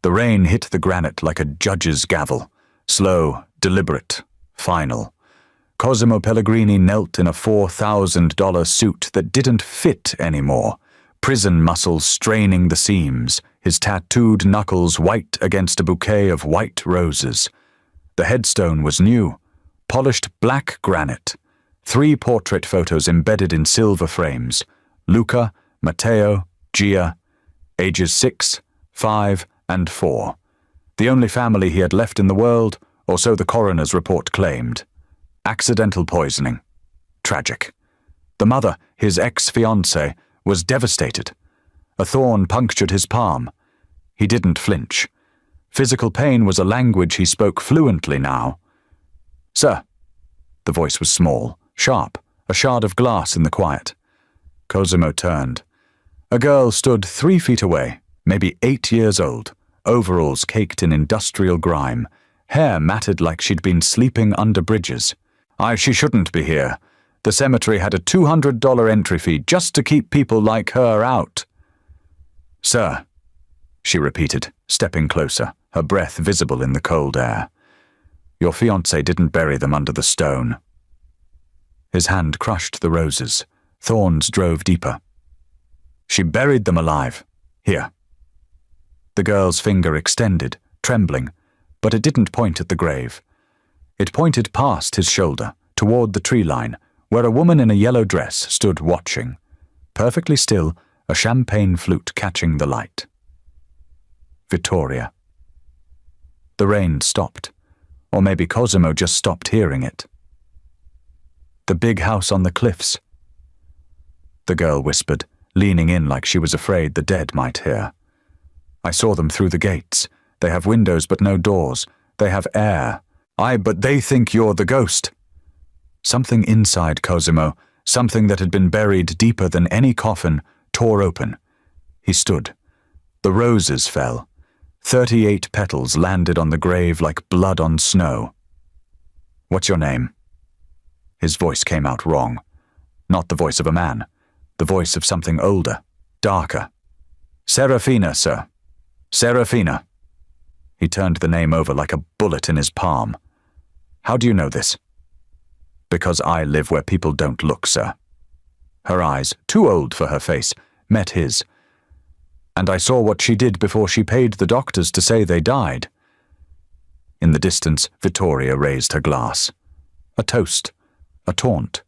The rain hit the granite like a judge's gavel, slow, deliberate, final. Cosimo Pellegrini knelt in a $4,000 suit that didn't fit anymore, prison muscles straining the seams, his tattooed knuckles white against a bouquet of white roses. The headstone was new, polished black granite, 3 portrait photos embedded in silver frames: Luca, Matteo, Gia, ages 6, 5, and 4. The only family he had left in the world, or so the coroner's report claimed. Accidental poisoning. Tragic. The mother, his ex-fiancée, was devastated. A thorn punctured his palm. He didn't flinch. Physical pain was a language he spoke fluently now. "Sir." The voice was small, sharp, a shard of glass in the quiet. Cosimo turned. A girl stood 3 feet away, maybe 8 years old, overalls caked in industrial grime, hair matted like she'd been sleeping under bridges. She shouldn't be here. The cemetery had a $200 entry fee just to keep people like her out. "Sir," she repeated, stepping closer, her breath visible in the cold air. "Your fiancé didn't bury them under the stone." His hand crushed the roses. Thorns drove deeper. "She buried them alive. Here." The girl's finger extended, trembling, but it didn't point at the grave. It pointed past his shoulder, toward the tree line, where a woman in a yellow dress stood watching, perfectly still, a champagne flute catching the light. Vittoria. The rain stopped, or maybe Cosimo just stopped hearing it. "The big house on the cliffs," the girl whispered, leaning in like she was afraid the dead might hear. "I saw them through the gates. They have windows but no doors. They have air. But they think you're the ghost." Something inside Cosimo, something that had been buried deeper than any coffin, tore open. He stood. The roses fell. 38 petals landed on the grave like blood on snow. "What's your name?" His voice came out wrong. Not the voice of a man. The voice of something older, darker. "Serafina, sir. Serafina." He turned the name over like a bullet in his palm. "How do you know this?" "Because I live where people don't look, sir." Her eyes, too old for her face, met his. "And I saw what she did before she paid the doctors to say they died." In the distance, Vittoria raised her glass. A toast. A taunt.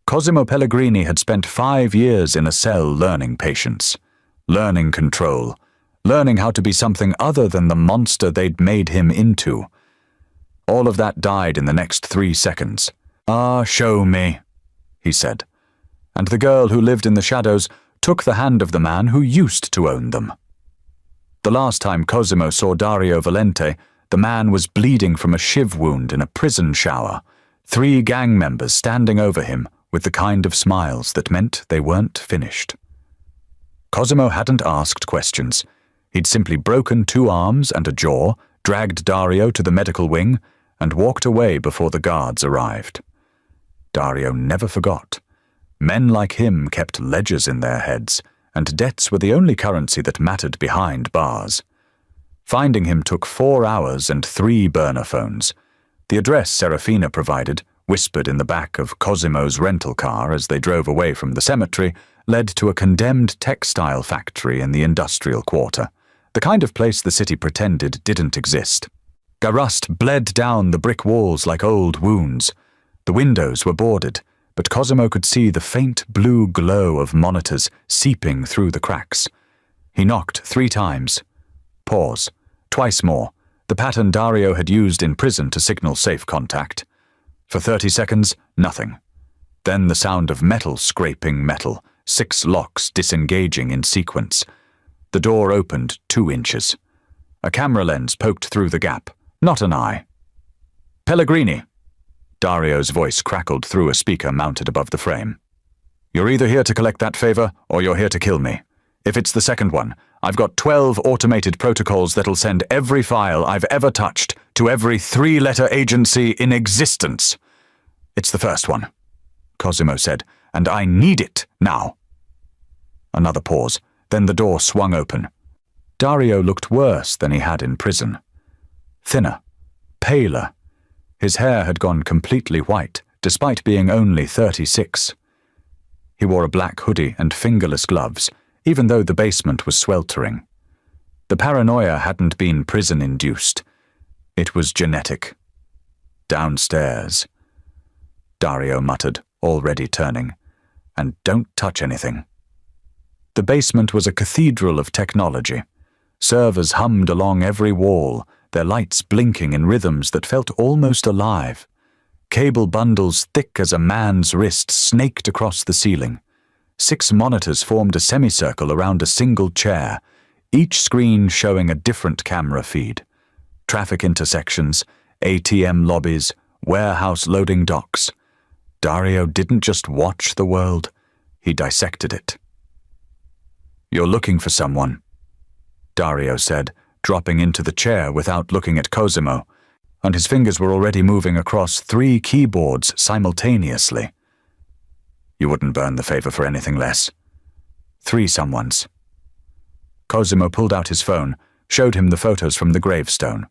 Cosimo Pellegrini had spent 5 years in a cell learning patience, learning control, learning how to be something other than the monster they'd made him into. All of that died in the next 3 seconds. "Show me," he said. And the girl who lived in the shadows took the hand of the man who used to own them. The last time Cosimo saw Dario Valente, the man was bleeding from a shiv wound in a prison shower, 3 gang members standing over him with the kind of smiles that meant they weren't finished. Cosimo hadn't asked questions. He'd simply broken 2 arms and a jaw, dragged Dario to the medical wing, and walked away before the guards arrived. Dario never forgot. Men like him kept ledgers in their heads, and debts were the only currency that mattered behind bars. Finding him took 4 hours and 3 burner phones. The address Serafina provided, whispered in the back of Cosimo's rental car as they drove away from the cemetery, led to a condemned textile factory in the industrial quarter, the kind of place the city pretended didn't exist. Rust bled down the brick walls like old wounds. The windows were boarded, but Cosimo could see the faint blue glow of monitors seeping through the cracks. He knocked 3 times. Pause. Twice more, the pattern Dario had used in prison to signal safe contact. For 30 seconds, nothing. Then the sound of metal scraping metal, 6 locks disengaging in sequence. The door opened 2 inches. A camera lens poked through the gap, not an eye. "Pellegrini!" Dario's voice crackled through a speaker mounted above the frame. "You're either here to collect that favor, or you're here to kill me. If it's the second one, I've got 12 automated protocols that'll send every file I've ever touched to every 3-letter agency in existence." "It's the first one," Cosimo said, "and I need it now." Another pause, then the door swung open. Dario looked worse than he had in prison. Thinner, paler. His hair had gone completely white, despite being only 36. He wore a black hoodie and fingerless gloves, even though the basement was sweltering. The paranoia hadn't been prison-induced. It was genetic. Downstairs. Dario muttered, already turning. And don't touch anything. The basement was a cathedral of technology. Servers hummed along every wall, their lights blinking in rhythms that felt almost alive. Cable bundles thick as a man's wrist snaked across the ceiling. 6 monitors formed a semicircle around a single chair, each screen showing a different camera feed. Traffic intersections, ATM lobbies, warehouse loading docks. Dario didn't just watch the world, he dissected it. "You're looking for someone," Dario said, dropping into the chair without looking at Cosimo, and his fingers were already moving across 3 keyboards simultaneously. "You wouldn't burn the favor for anything less." 3 someones. Cosimo pulled out his phone, showed him the photos from the gravestone.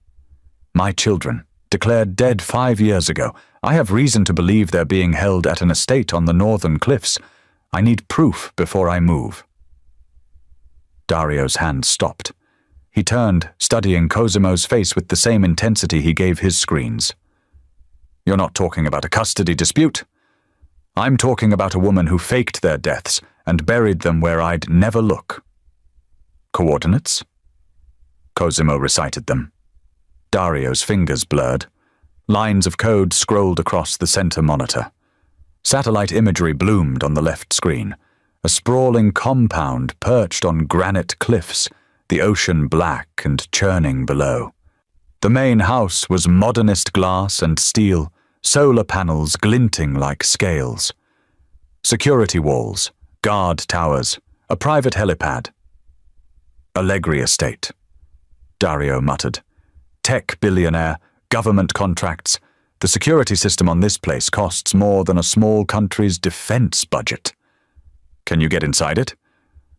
"My children, declared dead 5 years ago. I have reason to believe they're being held at an estate on the northern cliffs. I need proof before I move." Dario's hand stopped. He turned, studying Cosimo's face with the same intensity he gave his screens. "You're not talking about a custody dispute. I'm talking about a woman who faked their deaths and buried them where I'd never look." "Coordinates?" Cosimo recited them. Dario's fingers blurred. Lines of code scrolled across the center monitor. Satellite imagery bloomed on the left screen. A sprawling compound perched on granite cliffs, the ocean black and churning below. The main house was modernist glass and steel, solar panels glinting like scales. Security walls, guard towers, a private helipad. "Allegri estate," Dario muttered. "Tech billionaire, government contracts. The security system on this place costs more than a small country's defense budget. Can you get inside it?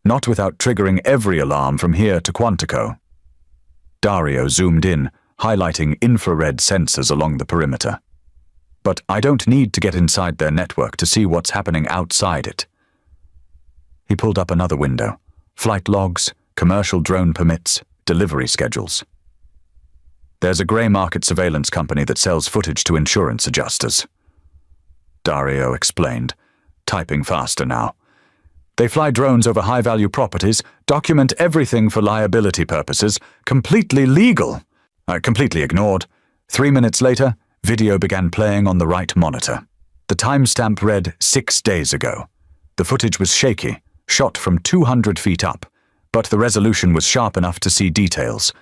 Not without triggering every alarm from here to Quantico." Dario zoomed in, highlighting infrared sensors along the perimeter. "But I don't need to get inside their network to see what's happening outside it." He pulled up another window. Flight logs, commercial drone permits, delivery schedules. "There's a grey market surveillance company that sells footage to insurance adjusters," Dario explained, typing faster now. "They fly drones over high-value properties, document everything for liability purposes, completely legal." Completely ignored. 3 minutes later, video began playing on the right monitor. The timestamp read 6 days ago. The footage was shaky, shot from 200 feet up, but the resolution was sharp enough to see details.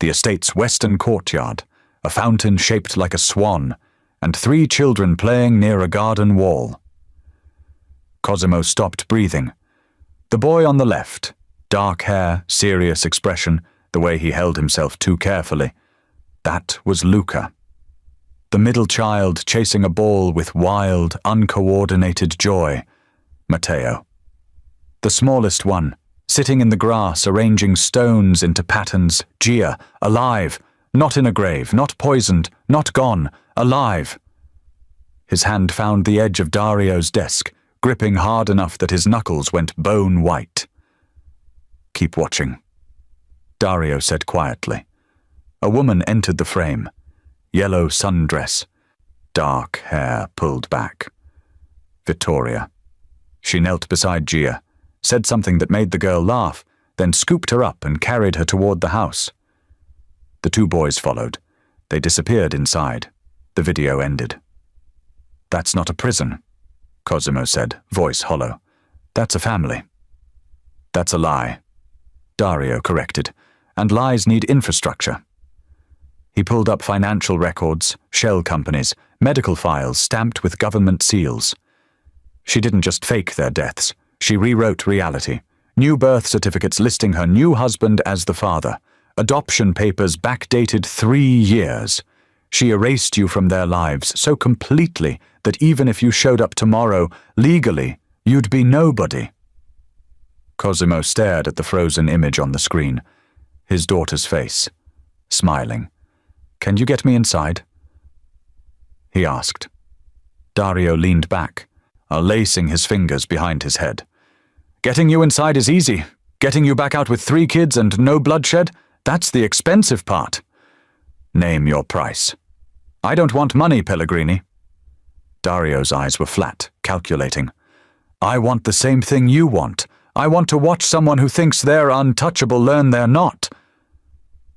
The estate's western courtyard, a fountain shaped like a swan, and 3 children playing near a garden wall. Cosimo stopped breathing. The boy on the left, dark hair, serious expression, the way he held himself too carefully. That was Luca. The middle child chasing a ball with wild, uncoordinated joy, Matteo. The smallest one, sitting in the grass arranging stones into patterns, Gia, alive, not in a grave, not poisoned, not gone, alive. His hand found the edge of Dario's desk, gripping hard enough that his knuckles went bone white. "Keep watching," Dario said quietly. A woman entered the frame. Yellow sundress, dark hair pulled back. Vittoria. She knelt beside Gia, said something that made the girl laugh, then scooped her up and carried her toward the house. The 2 boys followed. They disappeared inside. The video ended. "That's not a prison," Cosimo said, voice hollow. "That's a family." "That's a lie," Dario corrected, "and lies need infrastructure." He pulled up financial records, shell companies, medical files stamped with government seals. She didn't just fake their deaths. She rewrote reality. New birth certificates listing her new husband as the father. Adoption papers backdated 3 years. She erased you from their lives so completely that even if you showed up tomorrow, legally, you'd be nobody. Cosimo stared at the frozen image on the screen. his daughter's face, smiling. "Can you get me inside?" he asked. Dario leaned back, lacing his fingers behind his head. "Getting you inside is easy. Getting you back out with 3 kids and no bloodshed, that's the expensive part." "Name your price." "I don't want money, Pellegrini." Dario's eyes were flat, calculating. "I want the same thing you want. I want to watch someone who thinks they're untouchable learn they're not."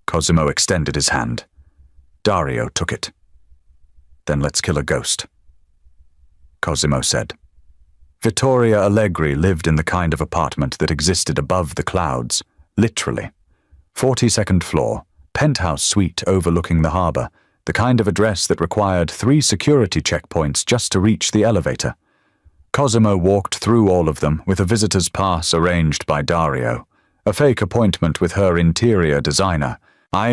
Cosimo extended his hand. Dario took it. "Then let's kill a ghost," Cosimo said. Vittoria Allegri lived in the kind of apartment that existed above the clouds, literally. 42nd floor, penthouse suite overlooking the harbour, the kind of address that required 3 security checkpoints just to reach the elevator. Cosimo walked through all of them with a visitor's pass arranged by Dario, a fake appointment with her interior designer,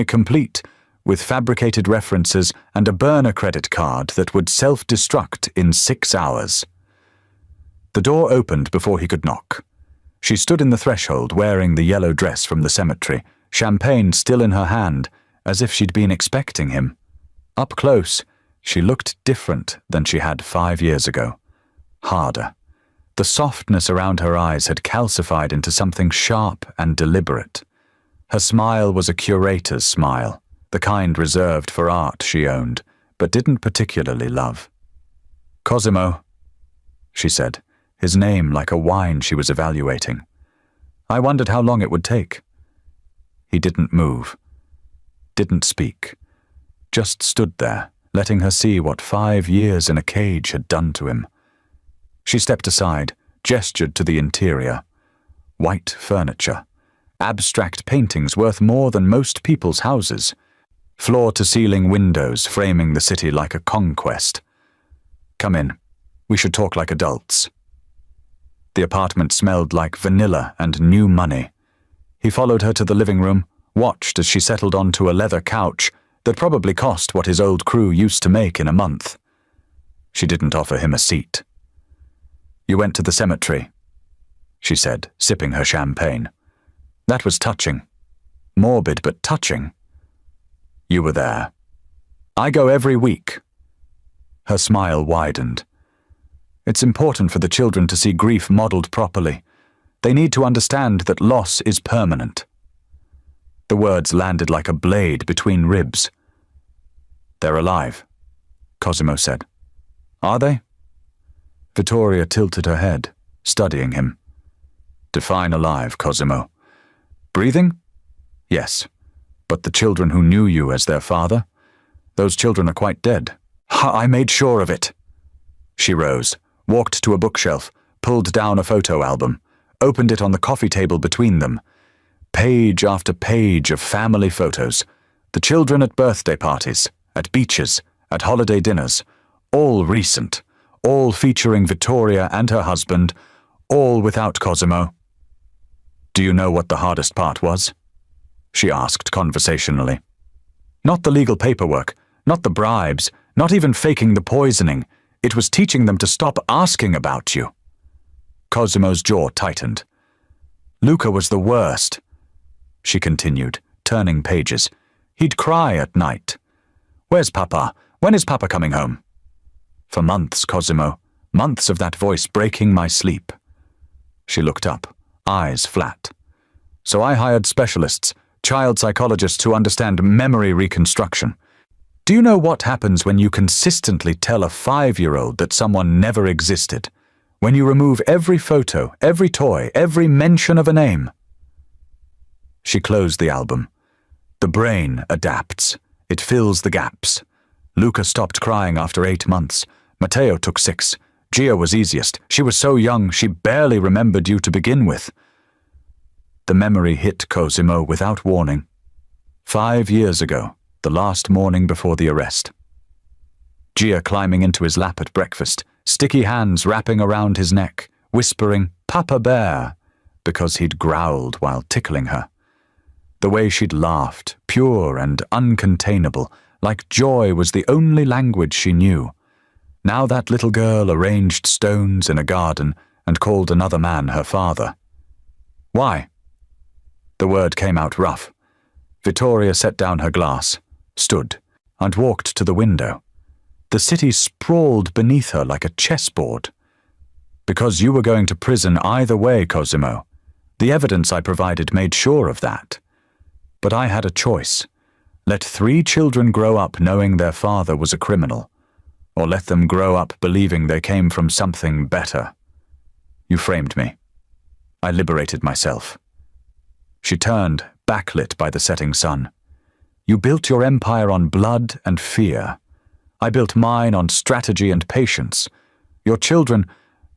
complete, with fabricated references and a burner credit card that would self-destruct in 6 hours. The door opened before he could knock. She stood in the threshold wearing the yellow dress from the cemetery, champagne still in her hand, as if she'd been expecting him. Up close, she looked different than she had 5 years ago. Harder. The softness around her eyes had calcified into something sharp and deliberate. Her smile was a curator's smile, the kind reserved for art she owned, but didn't particularly love. "Cosimo," she said, his name like a wine she was evaluating. I wondered how long it would take. He didn't move, didn't speak, just stood there, letting her see what 5 years in a cage had done to him. She stepped aside, gestured to the interior. White furniture, abstract paintings worth more than most people's houses, floor-to-ceiling windows framing the city like a conquest. "Come in. We should talk like adults." The apartment smelled like vanilla and new money. He followed her to the living room, watched as she settled onto a leather couch that probably cost what his old crew used to make in a month. She didn't offer him a seat. "You went to the cemetery," she said, sipping her champagne. "That was touching. Morbid, but touching. You were there." "I go every week." Her smile widened. "It's important for the children to see grief modeled properly. They need to understand that loss is permanent." The words landed like a blade between ribs. "They're alive," Cosimo said. "Are they?" Vittoria tilted her head, studying him. "Define alive, Cosimo. Breathing? Yes. But the children who knew you as their father? Those children are quite dead." "I made sure of it." She rose, walked to a bookshelf, pulled down a photo album, opened it on the coffee table between them. Page after page of family photos. The children at birthday parties, at beaches, at holiday dinners. All recent. All featuring Vittoria and her husband. All without Cosimo. "Do you know what the hardest part was?" she asked conversationally. "Not the legal paperwork, not the bribes, not even faking the poisoning. It was teaching them to stop asking about you." Cosimo's jaw tightened. "Luca was the worst," she continued, turning pages. "He'd cry at night. 'Where's Papa? When is Papa coming home?' For months, Cosimo, months of that voice breaking my sleep." She looked up, eyes flat. "So I hired specialists, child psychologists who understand memory reconstruction. Do you know what happens when you consistently tell a 5-year-old that someone never existed? When you remove every photo, every toy, every mention of a name?" She closed the album. The brain adapts. It fills the gaps. Luca stopped crying after 8 months. Matteo took 6. Gia was easiest. She was so young, she barely remembered you to begin with. The memory hit Cosimo without warning. 5 years ago, the last morning before the arrest. Gia climbing into his lap at breakfast, sticky hands wrapping around his neck, whispering, "Papa Bear," because he'd growled while tickling her. The way she'd laughed, pure and uncontainable, like joy was the only language she knew. Now that little girl arranged stones in a garden and called another man her father. "Why?" The word came out rough. Vittoria set down her glass, stood, and walked to the window. The city sprawled beneath her like a chessboard. Because you were going to prison either way, Cosimo. The evidence I provided made sure of that. But I had a choice. Let 3 children grow up knowing their father was a criminal, or let them grow up believing they came from something better. You framed me. I liberated myself. She turned, backlit by the setting sun. You built your empire on blood and fear. I built mine on strategy and patience. Your children,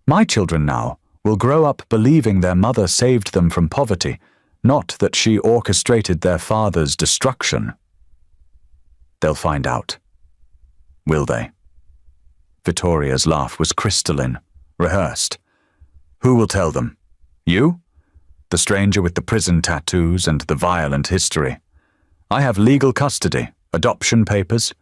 my children now, will grow up believing their mother saved them from poverty, not that she orchestrated their father's destruction. They'll find out. Will they? Vittoria's laugh was crystalline, rehearsed. Who will tell them? You? The stranger with the prison tattoos and the violent history. I have legal custody, adoption papers,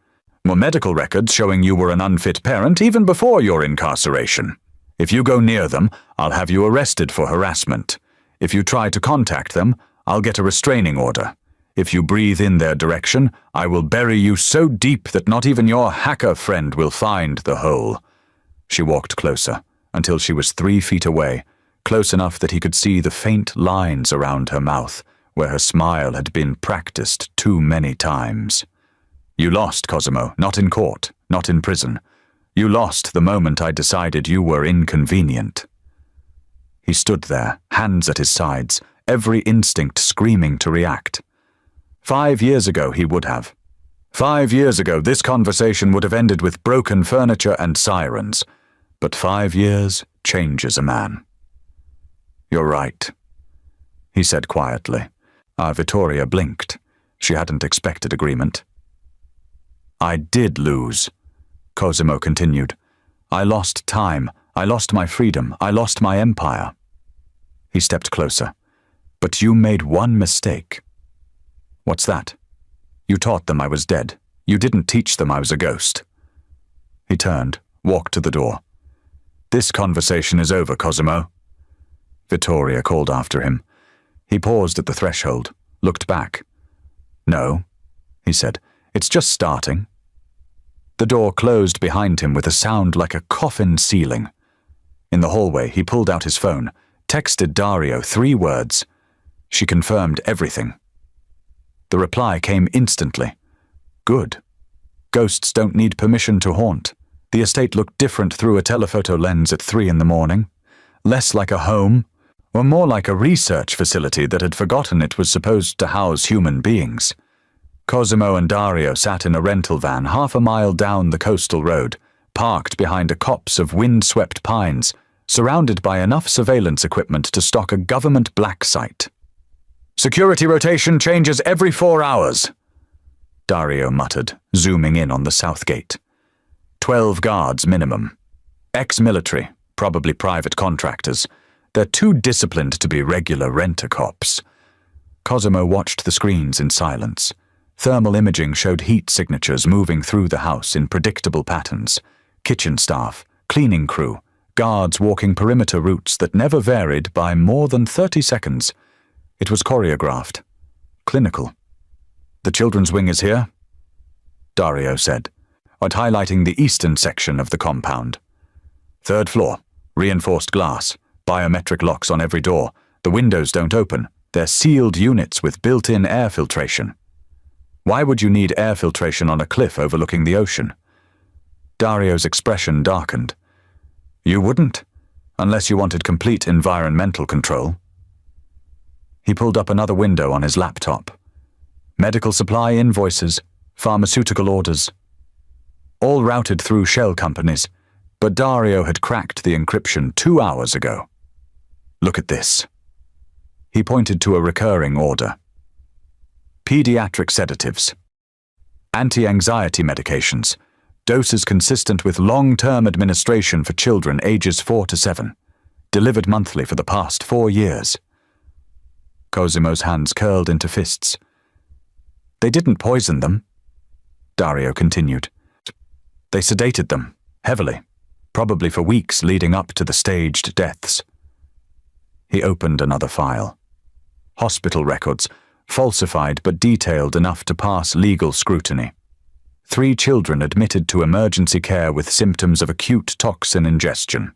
more medical records showing you were an unfit parent even before your incarceration. If you go near them, I'll have you arrested for harassment. If you try to contact them, I'll get a restraining order. If you breathe in their direction, I will bury you so deep that not even your hacker friend will find the hole. She walked closer, until she was 3 feet away, close enough that he could see the faint lines around her mouth, where her smile had been practiced too many times. You lost, Cosimo, not in court, not in prison. You lost the moment I decided you were inconvenient. He stood there, hands at his sides, every instinct screaming to react. 5 years ago he would have. 5 years ago this conversation would have ended with broken furniture and sirens. But 5 years changes a man. You're right, he said quietly. Vittoria blinked. She hadn't expected agreement. I did lose, Cosimo continued. I lost time. I lost my freedom. I lost my empire. He stepped closer. But you made one mistake. What's that? You taught them I was dead. You didn't teach them I was a ghost. He turned, walked to the door. This conversation is over, Cosimo. Vittoria called after him. He paused at the threshold, looked back. No, he said. It's just starting. The door closed behind him with a sound like a coffin ceiling. In the hallway, he pulled out his phone, texted Dario 3 words. She confirmed everything. The reply came instantly. Good. Ghosts don't need permission to haunt. The estate looked different through a telephoto lens at 3 in the morning. Less like a home, or more like a research facility that had forgotten it was supposed to house human beings. Cosimo and Dario sat in a rental van half a mile down the coastal road, parked behind a copse of wind-swept pines, surrounded by enough surveillance equipment to stock a government black site. Security rotation changes every 4 hours, Dario muttered, zooming in on the south gate. 12 guards minimum. Ex-military, probably private contractors. They're too disciplined to be regular rent-a-cops. Cosimo watched the screens in silence. Thermal imaging showed heat signatures moving through the house in predictable patterns. Kitchen staff, cleaning crew, guards walking perimeter routes that never varied by more than 30 seconds. It was choreographed. Clinical. The children's wing is here, Dario said, highlighting the eastern section of the compound. 3rd floor, reinforced glass, biometric locks on every door. The windows don't open. They're sealed units with built-in air filtration. Why would you need air filtration on a cliff overlooking the ocean? Dario's expression darkened. You wouldn't, unless you wanted complete environmental control. He pulled up another window on his laptop. Medical supply invoices, pharmaceutical orders. All routed through shell companies, but Dario had cracked the encryption 2 hours ago. Look at this. He pointed to a recurring order. Pediatric sedatives. Anti-anxiety medications. Doses consistent with long-term administration for children ages 4 to 7. Delivered monthly for the past 4 years. Cosimo's hands curled into fists. They didn't poison them, Dario continued. They sedated them, heavily, probably for weeks leading up to the staged deaths. He opened another file. Hospital records, falsified but detailed enough to pass legal scrutiny. 3 children admitted to emergency care with symptoms of acute toxin ingestion,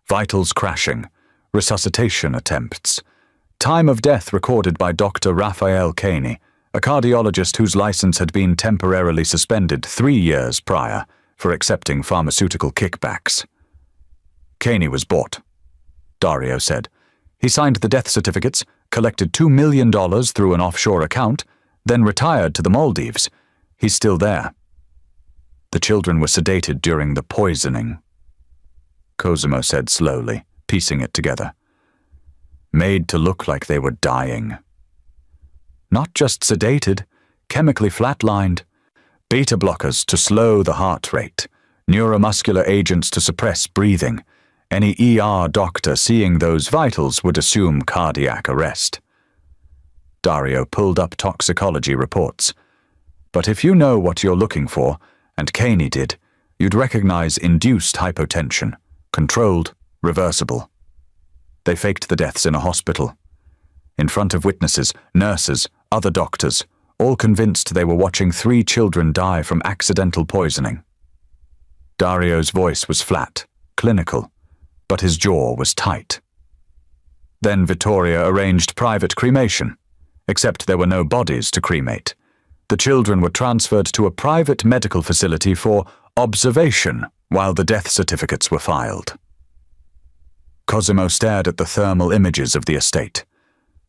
vitals crashing, resuscitation attempts. Time of death recorded by Dr. Raphael Caney, a cardiologist whose license had been temporarily suspended 3 years prior for accepting pharmaceutical kickbacks. Caney was bought, Dario said. He signed the death certificates, collected $2 million through an offshore account, then retired to the Maldives. He's still there. The children were sedated during the poisoning, Cosimo said slowly, piecing it together. Made to look like they were dying. Not just sedated, chemically flatlined. Beta blockers to slow the heart rate, neuromuscular agents to suppress breathing. Any ER doctor seeing those vitals would assume cardiac arrest. Dario pulled up toxicology reports. But if you know what you're looking for, and Caney did, you'd recognize induced hypotension, controlled, reversible. They faked the deaths in a hospital. In front of witnesses, nurses, other doctors, all convinced they were watching 3 children die from accidental poisoning. Dario's voice was flat, clinical, but his jaw was tight. Then Vittoria arranged private cremation, except there were no bodies to cremate. The children were transferred to a private medical facility for observation while the death certificates were filed. Cosimo stared at the thermal images of the estate.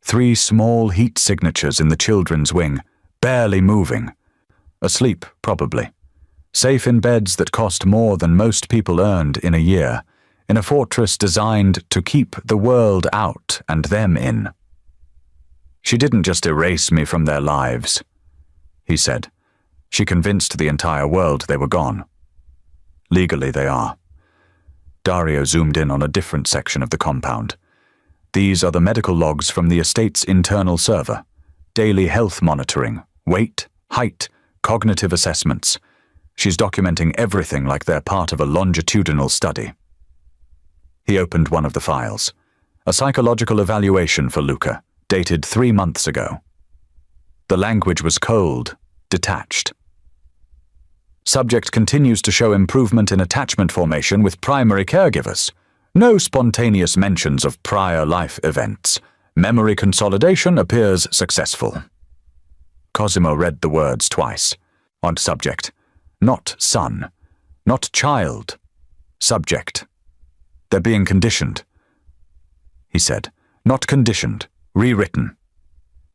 3 small heat signatures in the children's wing, barely moving. Asleep, probably. Safe in beds that cost more than most people earned in a year, in a fortress designed to keep the world out and them in. She didn't just erase me from their lives, he said. She convinced the entire world they were gone. Legally they are. Dario zoomed in on a different section of the compound. These are the medical logs from the estate's internal server. Daily health monitoring, weight, height, cognitive assessments. She's documenting everything like they're part of a longitudinal study. He opened one of the files. A psychological evaluation for Luca, dated 3 months ago. The language was cold, detached. Subject continues to show improvement in attachment formation with primary caregivers. No spontaneous mentions of prior life events. Memory consolidation appears successful. Cosimo read the words twice. On subject. Not son. Not child. Subject. They're being conditioned. He said. Not conditioned. Rewritten.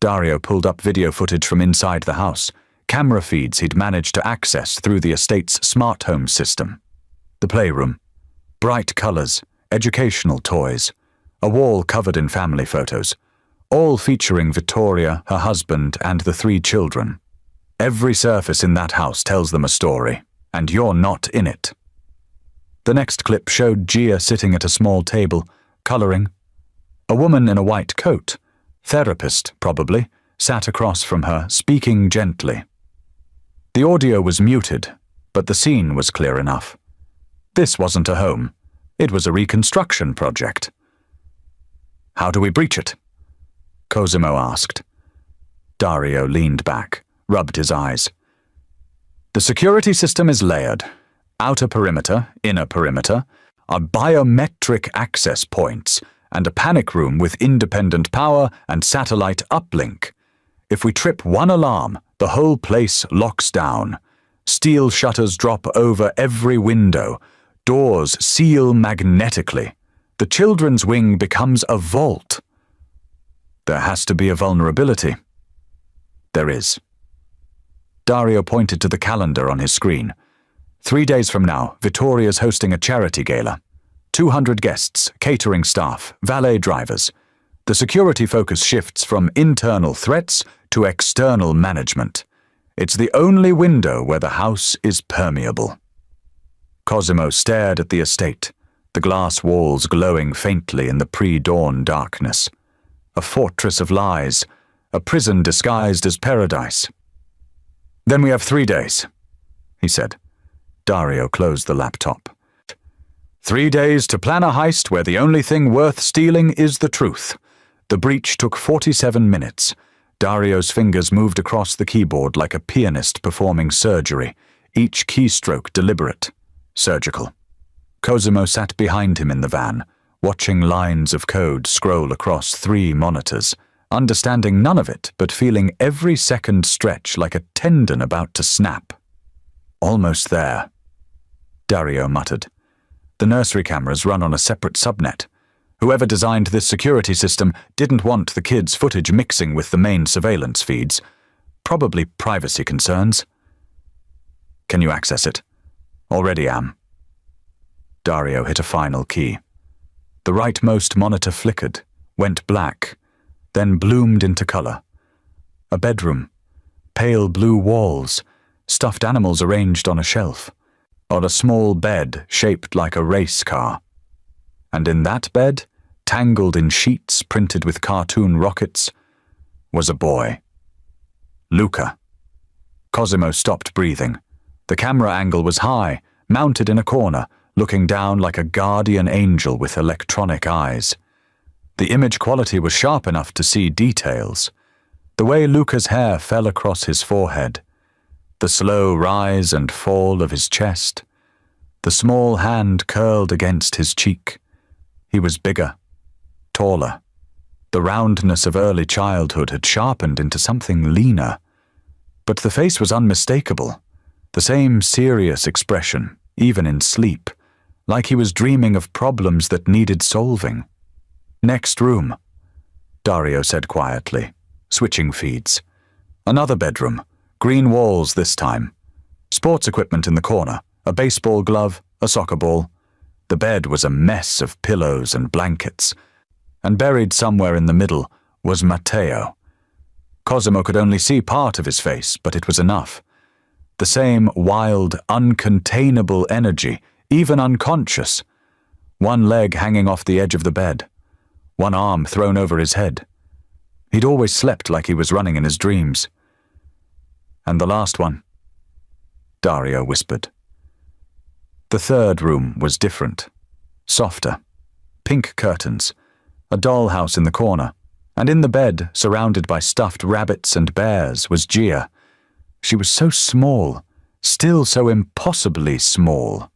Dario pulled up video footage from inside the house. Camera feeds he'd managed to access through the estate's smart home system. The playroom. Bright colors. Educational toys. A wall covered in family photos. All featuring Vittoria, her husband, and the 3 children. Every surface in that house tells them a story, and you're not in it. The next clip showed Gia sitting at a small table, coloring. A woman in a white coat, therapist probably, sat across from her, speaking gently. The audio was muted, but the scene was clear enough. This wasn't a home. It was a reconstruction project. How do we breach it? Cosimo asked. Dario leaned back, rubbed his eyes. The security system is layered. Outer perimeter, inner perimeter, are biometric access points, and a panic room with independent power and satellite uplink. If we trip one alarm, the whole place locks down. Steel shutters drop over every window. Doors seal magnetically. The children's wing becomes a vault. There has to be a vulnerability. There is. Dario pointed to the calendar on his screen. 3 days from now, Vittoria's hosting a charity gala. 200 guests, catering staff, valet drivers. The security focus shifts from internal threats to external management. It's the only window where the house is permeable. Cosimo stared at the estate, the glass walls glowing faintly in the pre-dawn darkness. A fortress of lies, a prison disguised as paradise. Then we have 3 days, he said. Dario closed the laptop. 3 days to plan a heist where the only thing worth stealing is the truth. The breach took 47 minutes. Dario's fingers moved across the keyboard like a pianist performing surgery, each keystroke deliberate, surgical. Cosimo sat behind him in the van, watching lines of code scroll across 3 monitors, understanding none of it but feeling every second stretch like a tendon about to snap. "Almost there," Dario muttered. "The nursery cameras run on a separate subnet. Whoever designed this security system didn't want the kids' footage mixing with the main surveillance feeds. Probably privacy concerns." "Can you access it?" "Already am." Dario hit a final key. The rightmost monitor flickered, went black, then bloomed into color. A bedroom, pale blue walls, stuffed animals arranged on a shelf, on a small bed shaped like a race car. And in that bed, tangled in sheets printed with cartoon rockets, was a boy. Luca. Cosimo stopped breathing. The camera angle was high, mounted in a corner, looking down like a guardian angel with electronic eyes. The image quality was sharp enough to see details. The way Luca's hair fell across his forehead, the slow rise and fall of his chest, the small hand curled against his cheek. He was bigger, taller. The roundness of early childhood had sharpened into something leaner. But the face was unmistakable, the same serious expression, even in sleep, like he was dreaming of problems that needed solving. "Next room," Dario said quietly, switching feeds. Another bedroom, green walls this time. Sports equipment in the corner, a baseball glove, a soccer ball. The bed was a mess of pillows and blankets, and buried somewhere in the middle was Matteo. Cosimo could only see part of his face, but it was enough. The same wild, uncontainable energy, even unconscious. One leg hanging off the edge of the bed, one arm thrown over his head. He'd always slept like he was running in his dreams. "And the last one," Dario whispered. The third room was different, softer. Pink curtains, a dollhouse in the corner, and in the bed, surrounded by stuffed rabbits and bears, was Gia. She was so small, still so impossibly small.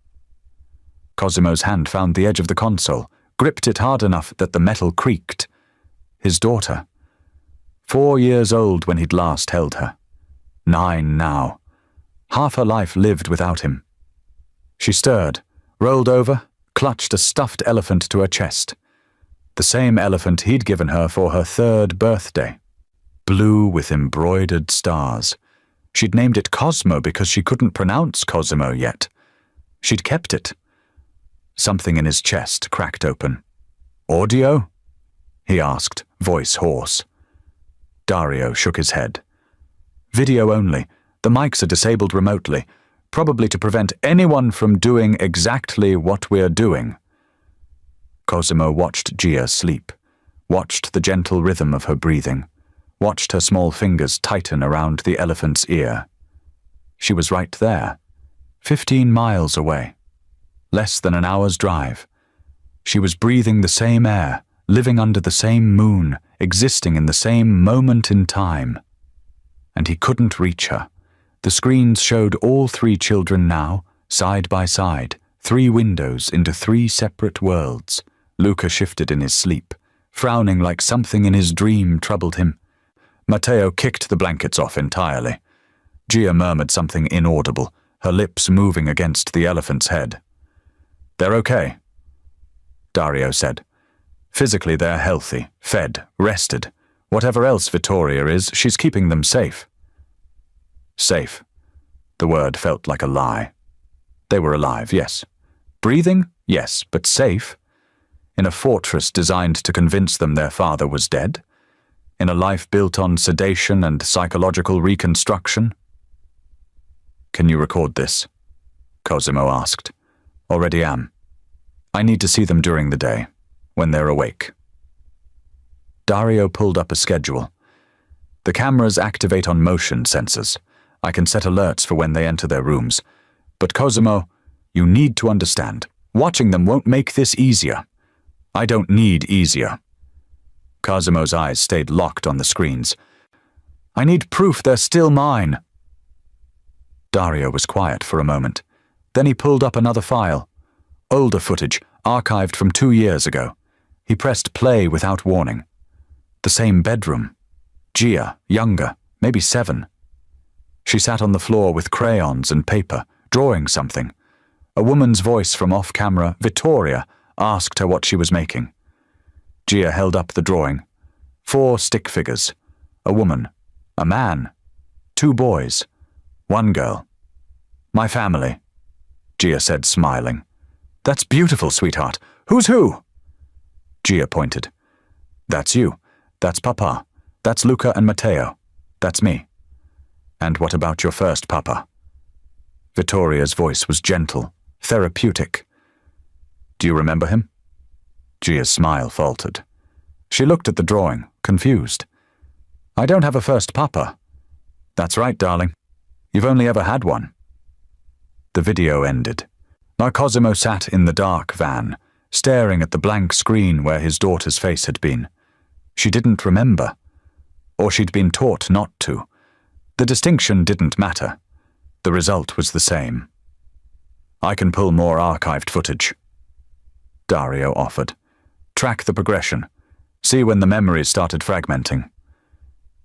Cosimo's hand found the edge of the console, gripped it hard enough that the metal creaked. His daughter. 4 years old when he'd last held her. 9 now. Half her life lived without him. She stirred, rolled over, clutched a stuffed elephant to her chest. The same elephant he'd given her for her 3rd birthday. Blue with embroidered stars. She'd named it Cosmo because she couldn't pronounce Cosimo yet. She'd kept it. Something in his chest cracked open. "Audio?" he asked, voice hoarse. Dario shook his head. "Video only. The mics are disabled remotely, probably to prevent anyone from doing exactly what we're doing." Cosimo watched Gia sleep, watched the gentle rhythm of her breathing, watched her small fingers tighten around the elephant's ear. She was right there, 15 miles away. Less than an hour's drive. She was breathing the same air, living under the same moon, existing in the same moment in time. And he couldn't reach her. The screens showed all 3 children now, side by side, 3 windows into 3 separate worlds. Luca shifted in his sleep, frowning like something in his dream troubled him. Matteo kicked the blankets off entirely. Gia murmured something inaudible, her lips moving against the elephant's head. "They're okay," Dario said. "Physically they're healthy, fed, rested. Whatever else Vittoria is, she's keeping them safe." Safe. The word felt like a lie. They were alive, yes. Breathing? Yes, but safe. In a fortress designed to convince them their father was dead? In a life built on sedation and psychological reconstruction? "Can you record this?" Cosimo asked. "Already am. I need to see them during the day, when they're awake." Dario pulled up a schedule. "The cameras activate on motion sensors. I can set alerts for when they enter their rooms. But Cosimo, you need to understand. Watching them won't make this easier. I don't need easier." Cosimo's eyes stayed locked on the screens. I need proof they're still mine." Dario was quiet for a moment. Then he pulled up another file. Older footage, archived from 2 years ago. He pressed play without warning. The same bedroom. Gia, younger, maybe 7. She sat on the floor with crayons and paper, drawing something. A woman's voice from off-camera, Vittoria, asked her what she was making. Gia held up the drawing. 4 stick figures. A woman. A man. 2 boys. 1 girl. "My family," Gia said, smiling. "That's beautiful, sweetheart. Who's who?" Gia pointed. "That's you. That's Papa. That's Luca and Matteo. That's me." "And what about your first Papa?" Vittoria's voice was gentle, therapeutic. "Do you remember him?" Gia's smile faltered. She looked at the drawing, confused. "I don't have a first Papa." "That's right, darling. You've only ever had one." The video ended. Now Cosimo sat in the dark van, staring at the blank screen where his daughter's face had been. She didn't remember. Or she'd been taught not to. The distinction didn't matter. The result was the same. "I can pull more archived footage," Dario offered. "Track the progression. See when the memories started fragmenting."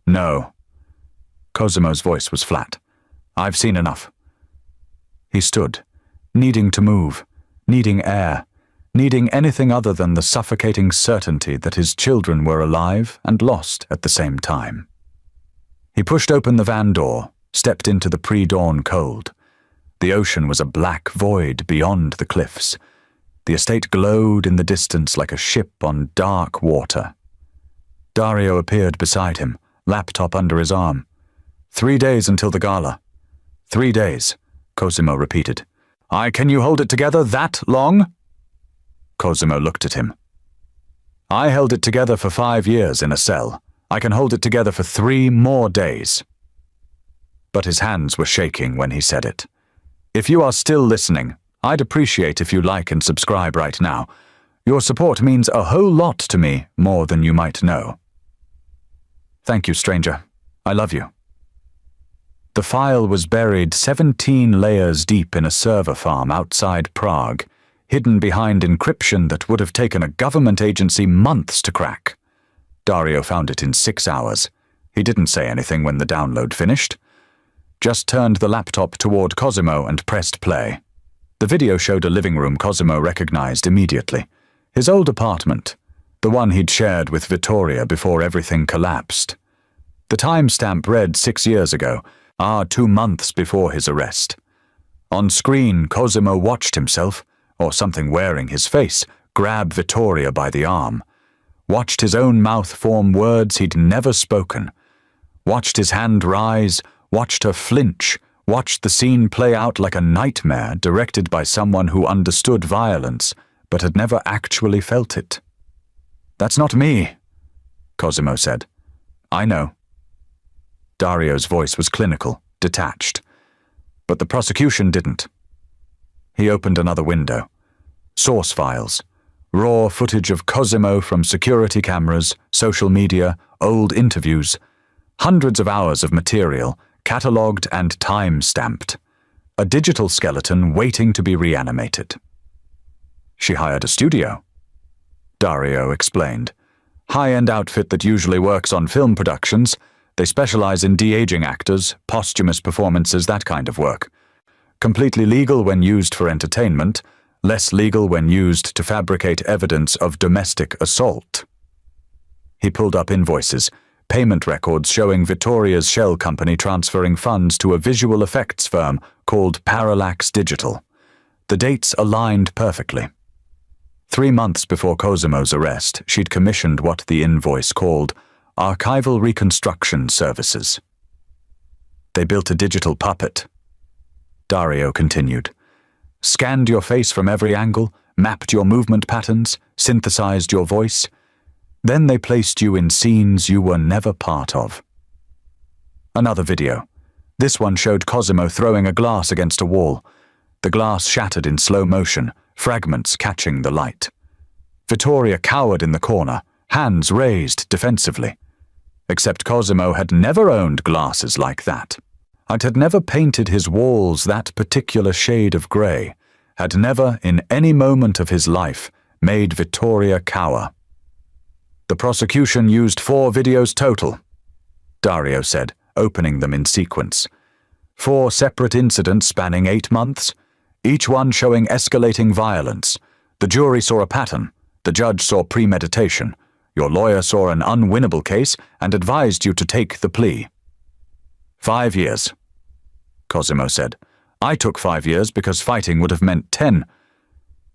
"No." Cosimo's voice was flat. "I've seen enough." He stood, needing to move, needing air, needing anything other than the suffocating certainty that his children were alive and lost at the same time. He pushed open the van door, stepped into the pre-dawn cold. The ocean was a black void beyond the cliffs. The estate glowed in the distance like a ship on dark water. Dario appeared beside him, laptop under his arm. 3 days until the gala." 3 days, Cosimo repeated. Can you hold it together that long?" Cosimo looked at him. "I held it together for 5 years in a cell. I can hold it together for 3 more days." But his hands were shaking when he said it. "If you are still listening, I'd appreciate if you like and subscribe right now. Your support means a whole lot to me, more than you might know." "Thank you, stranger. I love you." The file was buried 17 layers deep in a server farm outside Prague, hidden behind encryption that would have taken a government agency months to crack. Dario found it in 6 hours. He didn't say anything when the download finished. Just turned the laptop toward Cosimo and pressed play. The video showed a living room Cosimo recognized immediately. His old apartment, the one he'd shared with Vittoria before everything collapsed. The timestamp read 6 years ago, 2 months before his arrest. On screen, Cosimo watched himself, or something wearing his face, grab Vittoria by the arm. Watched his own mouth form words he'd never spoken. Watched his hand rise, watched her flinch, watched the scene play out like a nightmare directed by someone who understood violence, but had never actually felt it. "That's not me," Cosimo said. "I know." Dario's voice was clinical, detached. But the prosecution didn't. He opened another window. Source files. Raw footage of Cosimo from security cameras, social media, old interviews. Hundreds of hours of material, catalogued and time-stamped. A digital skeleton waiting to be reanimated. "She hired a studio," Dario explained. "High-end outfit that usually works on film productions. They specialize in de-aging actors, posthumous performances, that kind of work. Completely legal when used for entertainment, less legal when used to fabricate evidence of domestic assault." He pulled up invoices, payment records showing Vittoria's shell company transferring funds to a visual effects firm called Parallax Digital. The dates aligned perfectly. 3 months before Cosimo's arrest, she'd commissioned what the invoice called Archival Reconstruction Services. "They built a digital puppet," Dario continued. "Scanned your face from every angle, mapped your movement patterns, synthesized your voice. Then they placed you in scenes you were never part of." Another video. This one showed Cosimo throwing a glass against a wall. The glass shattered in slow motion, fragments catching the light. Vittoria cowered in the corner, hands raised defensively. except Cosimo had never owned glasses like that, and had never painted his walls that particular shade of grey, had never, in any moment of his life, made Vittoria cower. The prosecution used 4 videos total, Dario said, opening them in sequence. 4 separate incidents spanning 8 months, each one showing escalating violence. The jury saw a pattern, the judge saw premeditation, your lawyer saw an unwinnable case and advised you to take the plea. 5 years, Cosimo said. I took 5 years because fighting would have meant 10.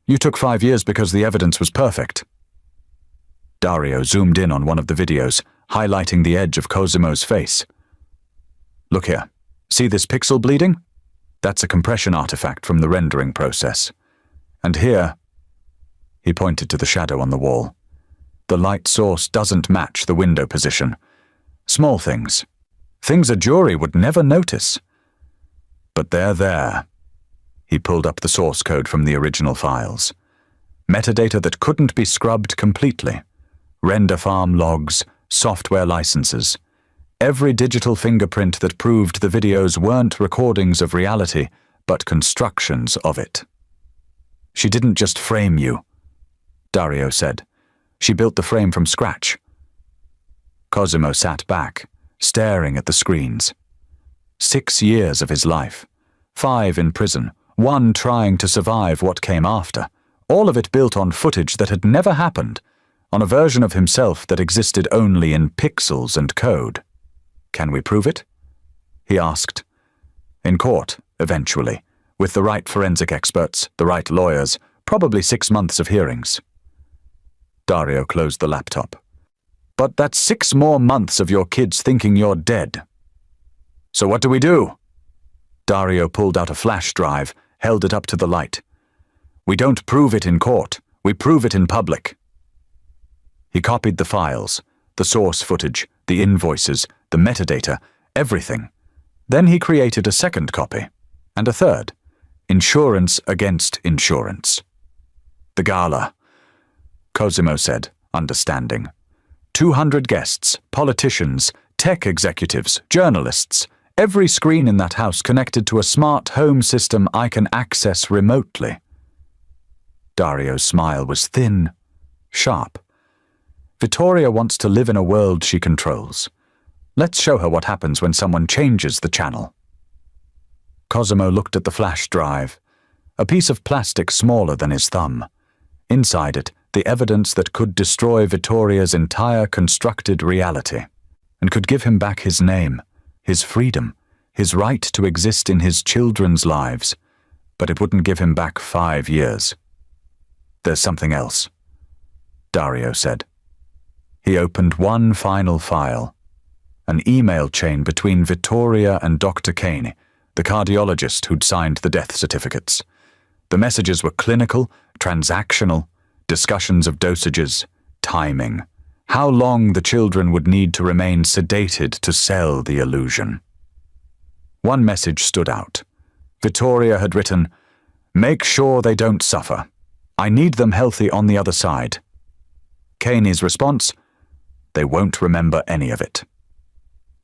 You took 5 years because the evidence was perfect. Dario zoomed in on one of the videos, highlighting the edge of Cosimo's face. Look here. See this pixel bleeding? That's a compression artifact from the rendering process. And here, he pointed to the shadow on the wall. The light source doesn't match the window position. Small things. Things a jury would never notice. But they're there. He pulled up the source code from the original files. Metadata that couldn't be scrubbed completely. Render farm logs, software licenses. Every digital fingerprint that proved the videos weren't recordings of reality, but constructions of it. She didn't just frame you, Dario said. She built the frame from scratch. Cosimo sat back, staring at the screens. 6 years of his life. 5 in prison, 1 trying to survive what came after. All of it built on footage that had never happened, on a version of himself that existed only in pixels and code. Can we prove it? He asked. In court, eventually, with the right forensic experts, the right lawyers, probably 6 months of hearings. Dario closed the laptop. But that's 6 more months of your kids thinking you're dead. So what do we do? Dario pulled out a flash drive, held it up to the light. We don't prove it in court, we prove it in public. He copied the files, the source footage, the invoices, the metadata, everything. Then he created a second copy, and a third. Insurance against insurance. The gala, Cosimo said, understanding. 200 guests, politicians, tech executives, journalists. Every screen in that house connected to a smart home system I can access remotely. Dario's smile was thin, sharp. Vittoria wants to live in a world she controls. Let's show her what happens when someone changes the channel. Cosimo looked at the flash drive, a piece of plastic smaller than his thumb. Inside it, the evidence that could destroy Vittoria's entire constructed reality, and could give him back his name, his freedom, his right to exist in his children's lives, but it wouldn't give him back 5 years. There's something else, Dario said. He opened one final file, an email chain between Vittoria and Dr. Kane, the cardiologist who'd signed the death certificates. The messages were clinical, transactional, discussions of dosages, timing, how long the children would need to remain sedated to sell the illusion. One message stood out. Vittoria had written, "Make sure they don't suffer. I need them healthy on the other side." Kane's response, "They won't remember any of it."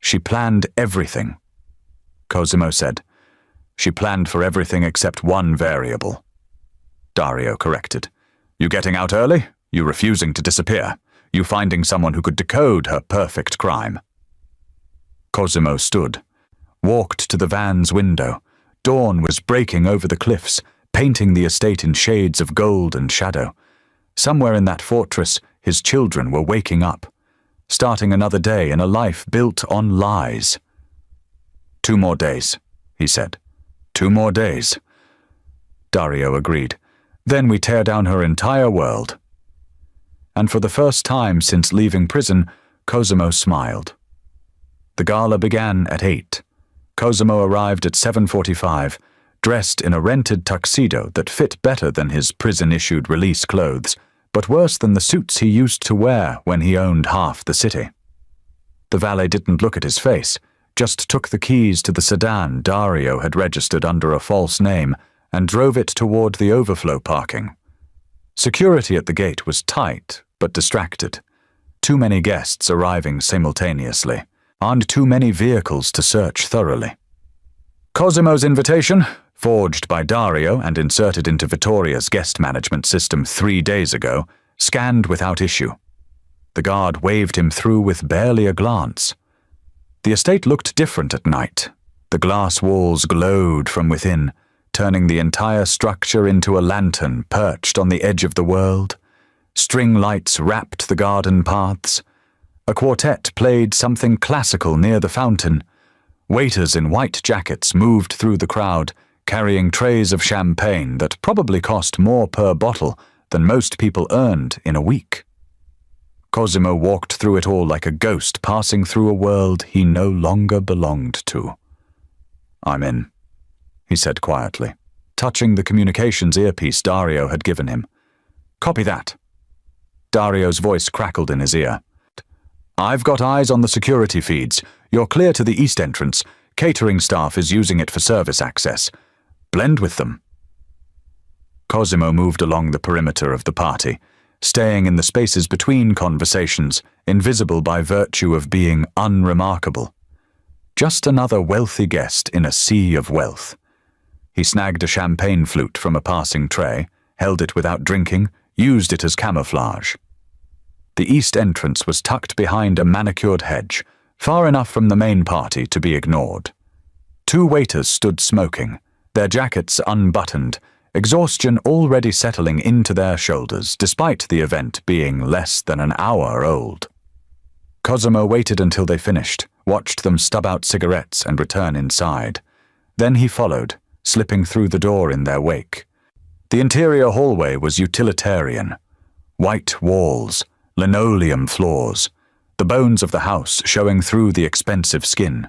She planned everything, Cosimo said. She planned for everything except one variable. Dario corrected. You getting out early? You refusing to disappear? You finding someone who could decode her perfect crime? Cosimo stood, walked to the van's window. Dawn was breaking over the cliffs, painting the estate in shades of gold and shadow. Somewhere in that fortress, his children were waking up, starting another day in a life built on lies. 2 more days, he said. 2 more days. Dario agreed. Then we tear down her entire world. And for the first time since leaving prison, Cosimo smiled. The gala began at 8. Cosimo arrived at 7:45, dressed in a rented tuxedo that fit better than his prison-issued release clothes, but worse than the suits he used to wear when he owned half the city. The valet didn't look at his face, just took the keys to the sedan Dario had registered under a false name and drove it toward the overflow parking. Security at the gate was tight, but distracted. too many guests arriving simultaneously, and too many vehicles to search thoroughly. Cosimo's invitation, forged by Dario and inserted into Vittoria's guest management system 3 days ago, scanned without issue. The guard waved him through with barely a glance. The estate looked different at night. The glass walls glowed from within, turning the entire structure into a lantern perched on the edge of the world. String lights wrapped the garden paths. A quartet played something classical near the fountain. Waiters in white jackets moved through the crowd, carrying trays of champagne that probably cost more per bottle than most people earned in a week. Cosimo walked through it all like a ghost passing through a world he no longer belonged to. "I'm in," he said quietly, touching the communications earpiece Dario had given him. "Copy that." Dario's voice crackled in his ear. "I've got eyes on the security feeds. You're clear to the east entrance. Catering staff is using it for service access. Blend with them." Cosimo moved along the perimeter of the party, staying in the spaces between conversations, invisible by virtue of being unremarkable. Just another wealthy guest in a sea of wealth. He snagged a champagne flute from a passing tray, held it without drinking, used it as camouflage. The east entrance was tucked behind a manicured hedge, far enough from the main party to be ignored. 2 waiters stood smoking, their jackets unbuttoned, exhaustion already settling into their shoulders, despite the event being less than an hour old. Cosimo waited until they finished, watched them stub out cigarettes and return inside. Then he followed, slipping through the door in their wake. The interior hallway was utilitarian. White walls, linoleum floors, the bones of the house showing through the expensive skin.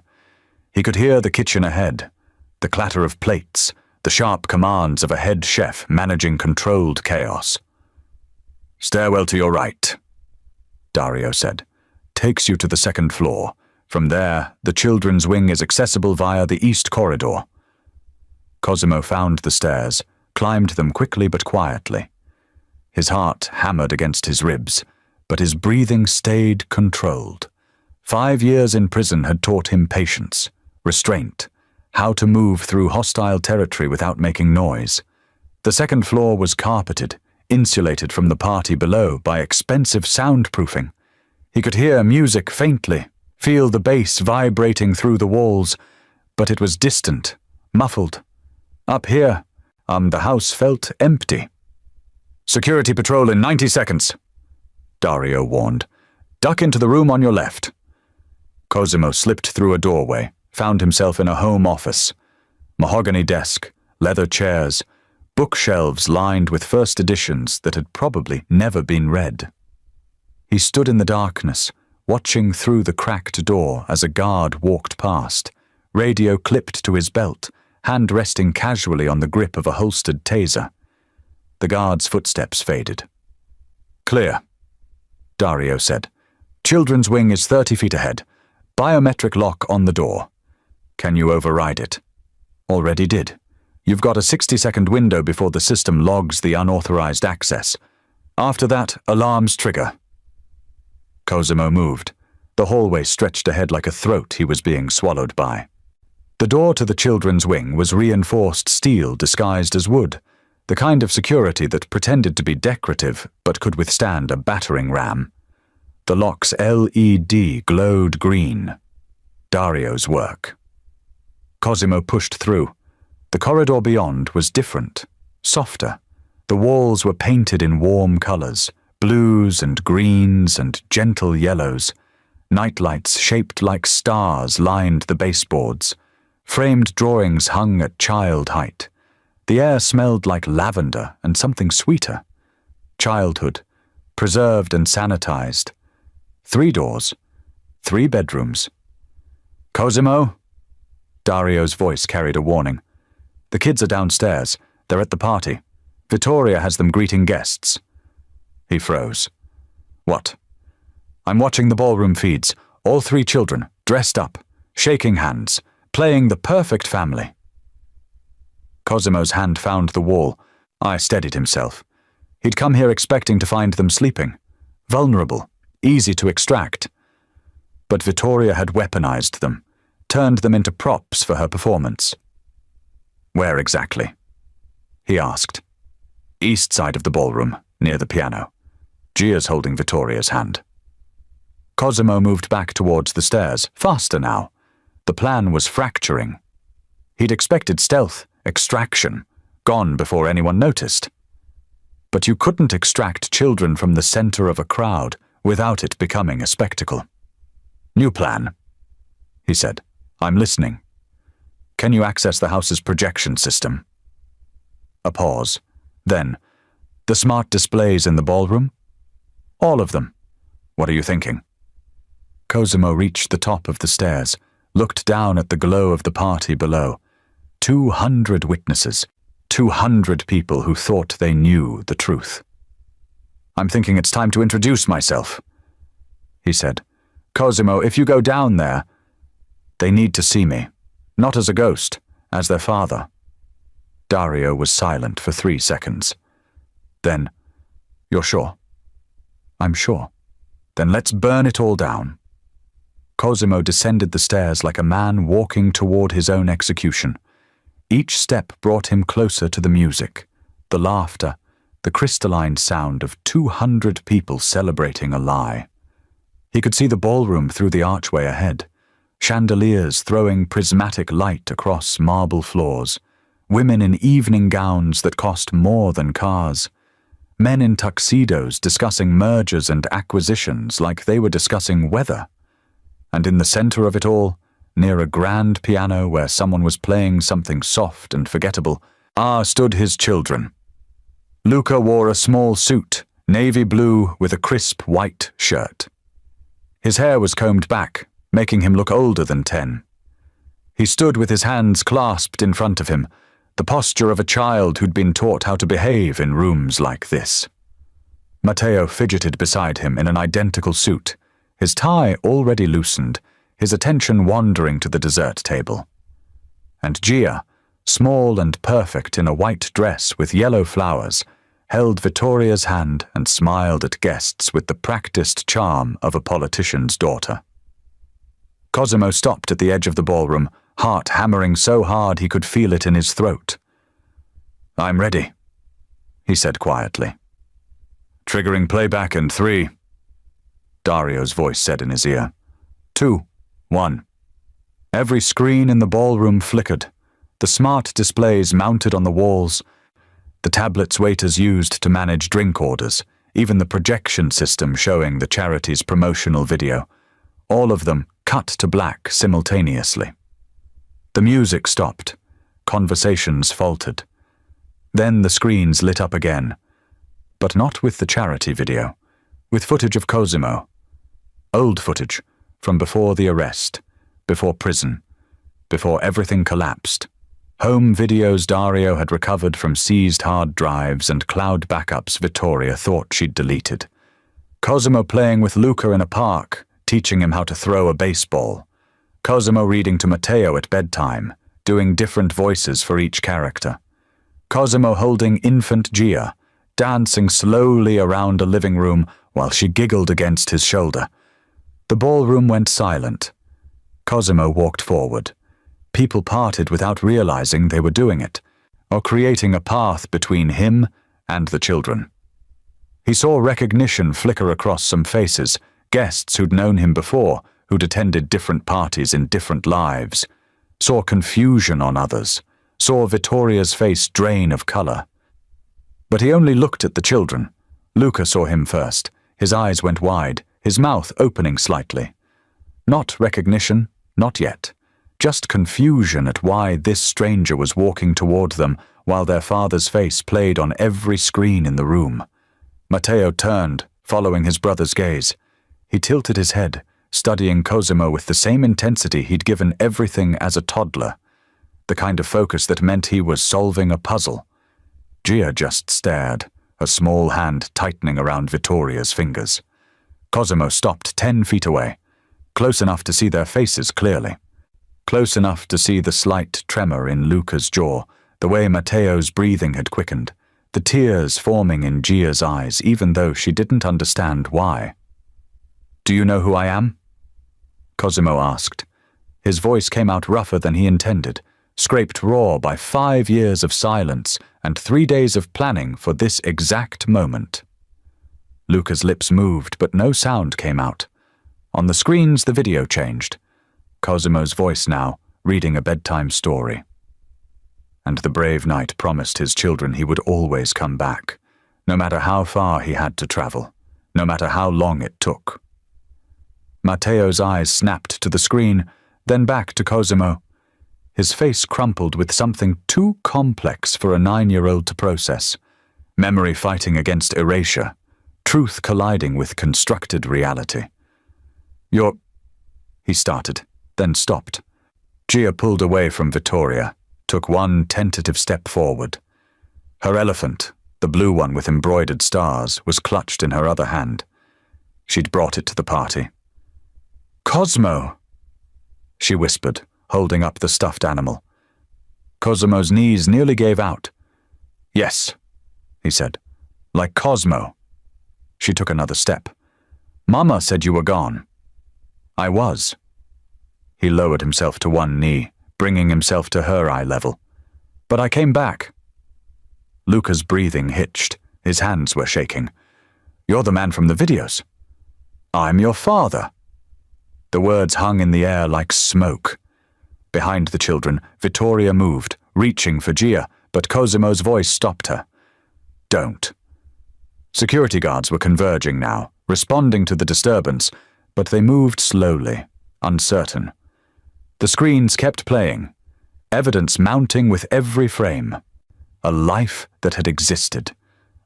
He could hear the kitchen ahead, the clatter of plates, the sharp commands of a head chef managing controlled chaos. "Stairwell to your right," Dario said. "Takes you to the 2nd floor. From there, the children's wing is accessible via the east corridor." Cosimo found the stairs, climbed them quickly but quietly. His heart hammered against his ribs, but his breathing stayed controlled. 5 years in prison had taught him patience, restraint, how to move through hostile territory without making noise. The 2nd floor was carpeted, insulated from the party below by expensive soundproofing. He could hear music faintly, feel the bass vibrating through the walls, but it was distant, muffled. Up here, the house felt empty. "Security patrol in 90 seconds, Dario warned. "Duck into the room on your left." Cosimo slipped through a doorway, found himself in a home office. Mahogany desk, leather chairs, bookshelves lined with first editions that had probably never been read. He stood in the darkness, watching through the cracked door as a guard walked past, radio clipped to his belt, hand resting casually on the grip of a holstered taser. The guard's footsteps faded. "Clear," Dario said. "Children's wing is 30 feet ahead. Biometric lock on the door. Can you override it?" "Already did. You've got a 60-second window before the system logs the unauthorized access. After that, alarms trigger." Cosimo moved. The hallway stretched ahead like a throat he was being swallowed by. The door to the children's wing was reinforced steel disguised as wood, the kind of security that pretended to be decorative but could withstand a battering ram. The lock's LED glowed green. Dario's work. Cosimo pushed through. The corridor beyond was different, softer. The walls were painted in warm colors, blues and greens and gentle yellows. Nightlights shaped like stars lined the baseboards. Framed drawings hung at child height. The air smelled like lavender and something sweeter. Childhood, preserved and sanitized. 3 doors, 3 bedrooms. "Cosimo?" Dario's voice carried a warning. "The kids are downstairs. They're at the party. Vittoria has them greeting guests." He froze. "What?" "I'm watching the ballroom feeds. All 3 children, dressed up, shaking hands, playing the perfect family." Cosimo's hand found the wall. I steadied himself. He'd come here expecting to find them sleeping. Vulnerable, easy to extract. But Vittoria had weaponized them, turned them into props for her performance. "Where exactly?" he asked. "East side of the ballroom, near the piano." Gia's holding Vittoria's hand. Cosimo moved back towards the stairs, faster now. The plan was fracturing. He'd expected stealth, extraction, gone before anyone noticed. But you couldn't extract children from the center of a crowd without it becoming a spectacle. "New plan," he said. "I'm listening. Can you access the house's projection system?" A pause. Then, "The smart displays in the ballroom?" "All of them." "What are you thinking?" Cosimo reached the top of the stairs, looked down at the glow of the party below. 200 witnesses, 200 people who thought they knew the truth. "I'm thinking it's time to introduce myself," he said. "Cosimo, if you go down there, they need to see me, not as a ghost, as their father." Dario was silent for 3 seconds. Then, "You're sure?" "I'm sure." "Then let's burn it all down." Cosimo descended the stairs like a man walking toward his own execution. Each step brought him closer to the music, the laughter, the crystalline sound of 200 people celebrating a lie. He could see the ballroom through the archway ahead, chandeliers throwing prismatic light across marble floors, women in evening gowns that cost more than cars, men in tuxedos discussing mergers and acquisitions like they were discussing weather. And in the center of it all, near a grand piano where someone was playing something soft and forgettable, stood his children. Luca wore a small suit, navy blue with a crisp white shirt. His hair was combed back, making him look older than 10. He stood with his hands clasped in front of him, the posture of a child who'd been taught how to behave in rooms like this. Matteo fidgeted beside him in an identical suit, his tie already loosened, his attention wandering to the dessert table. And Gia, small and perfect in a white dress with yellow flowers, held Vittoria's hand and smiled at guests with the practiced charm of a politician's daughter. Cosimo stopped at the edge of the ballroom, heart hammering so hard he could feel it in his throat. "I'm ready," he said quietly. "Triggering playback in 3. Dario's voice said in his ear. 2, 1. Every screen in the ballroom flickered, the smart displays mounted on the walls, the tablets waiters used to manage drink orders, even the projection system showing the charity's promotional video, all of them cut to black simultaneously. The music stopped, conversations faltered. Then the screens lit up again, but not with the charity video, with footage of Cosimo. Old footage, from before the arrest, before prison, before everything collapsed. Home videos Dario had recovered from seized hard drives and cloud backups Vittoria thought she'd deleted. Cosimo playing with Luca in a park, teaching him how to throw a baseball. Cosimo reading to Matteo at bedtime, doing different voices for each character. Cosimo holding infant Gia, dancing slowly around a living room while she giggled against his shoulder. The ballroom went silent. Cosimo walked forward. People parted without realizing they were doing it, or creating a path between him and the children. He saw recognition flicker across some faces, guests who'd known him before, who'd attended different parties in different lives, saw confusion on others, saw Vittoria's face drain of color. But he only looked at the children. Luca saw him first. His eyes went wide, his mouth opening slightly. Not recognition, not yet. Just confusion at why this stranger was walking toward them while their father's face played on every screen in the room. Matteo turned, following his brother's gaze. He tilted his head, studying Cosimo with the same intensity he'd given everything as a toddler, the kind of focus that meant he was solving a puzzle. Gia just stared, her small hand tightening around Vittoria's fingers. Cosimo stopped 10 feet away, close enough to see their faces clearly. Close enough to see the slight tremor in Luca's jaw, the way Matteo's breathing had quickened, the tears forming in Gia's eyes even though she didn't understand why. Do you know who I am? Cosimo asked. His voice came out rougher than he intended, scraped raw by 5 years of silence and 3 days of planning for this exact moment. Luca's lips moved, but no sound came out. On the screens, the video changed. Cosimo's voice now, reading a bedtime story. And the brave knight promised his children he would always come back, no matter how far he had to travel, no matter how long it took. Matteo's eyes snapped to the screen, then back to Cosimo. His face crumpled with something too complex for a 9-year-old to process. Memory fighting against erasure, truth colliding with constructed reality. He started, then stopped. Gia pulled away from Vittoria, took one tentative step forward. Her elephant, the blue one with embroidered stars, was clutched in her other hand. She'd brought it to the party. "Cosmo!" she whispered, holding up the stuffed animal. Cosimo's knees nearly gave out. "Yes," he said, "like Cosmo." She took another step. "Mama said you were gone." "I was." He lowered himself to one knee, bringing himself to her eye level. "But I came back." Luca's breathing hitched. His hands were shaking. "You're the man from the videos." "I'm your father." The words hung in the air like smoke. Behind the children, Vittoria moved, reaching for Gia, but Cosimo's voice stopped her. "Don't." Security guards were converging now, responding to the disturbance, but they moved slowly, uncertain. The screens kept playing, evidence mounting with every frame. A life that had existed,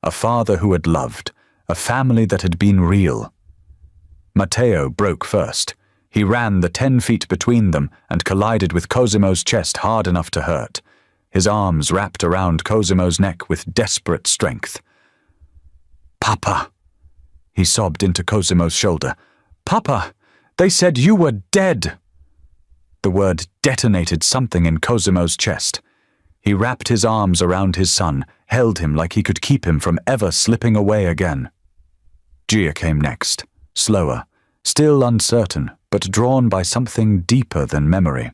a father who had loved, a family that had been real. Matteo broke first. He ran the 10 feet between them and collided with Cosimo's chest hard enough to hurt. His arms wrapped around Cosimo's neck with desperate strength. "Papa!" He sobbed into Cosimo's shoulder. "Papa! They said you were dead!" The word detonated something in Cosimo's chest. He wrapped his arms around his son, held him like he could keep him from ever slipping away again. Gia came next, slower, still uncertain, but drawn by something deeper than memory.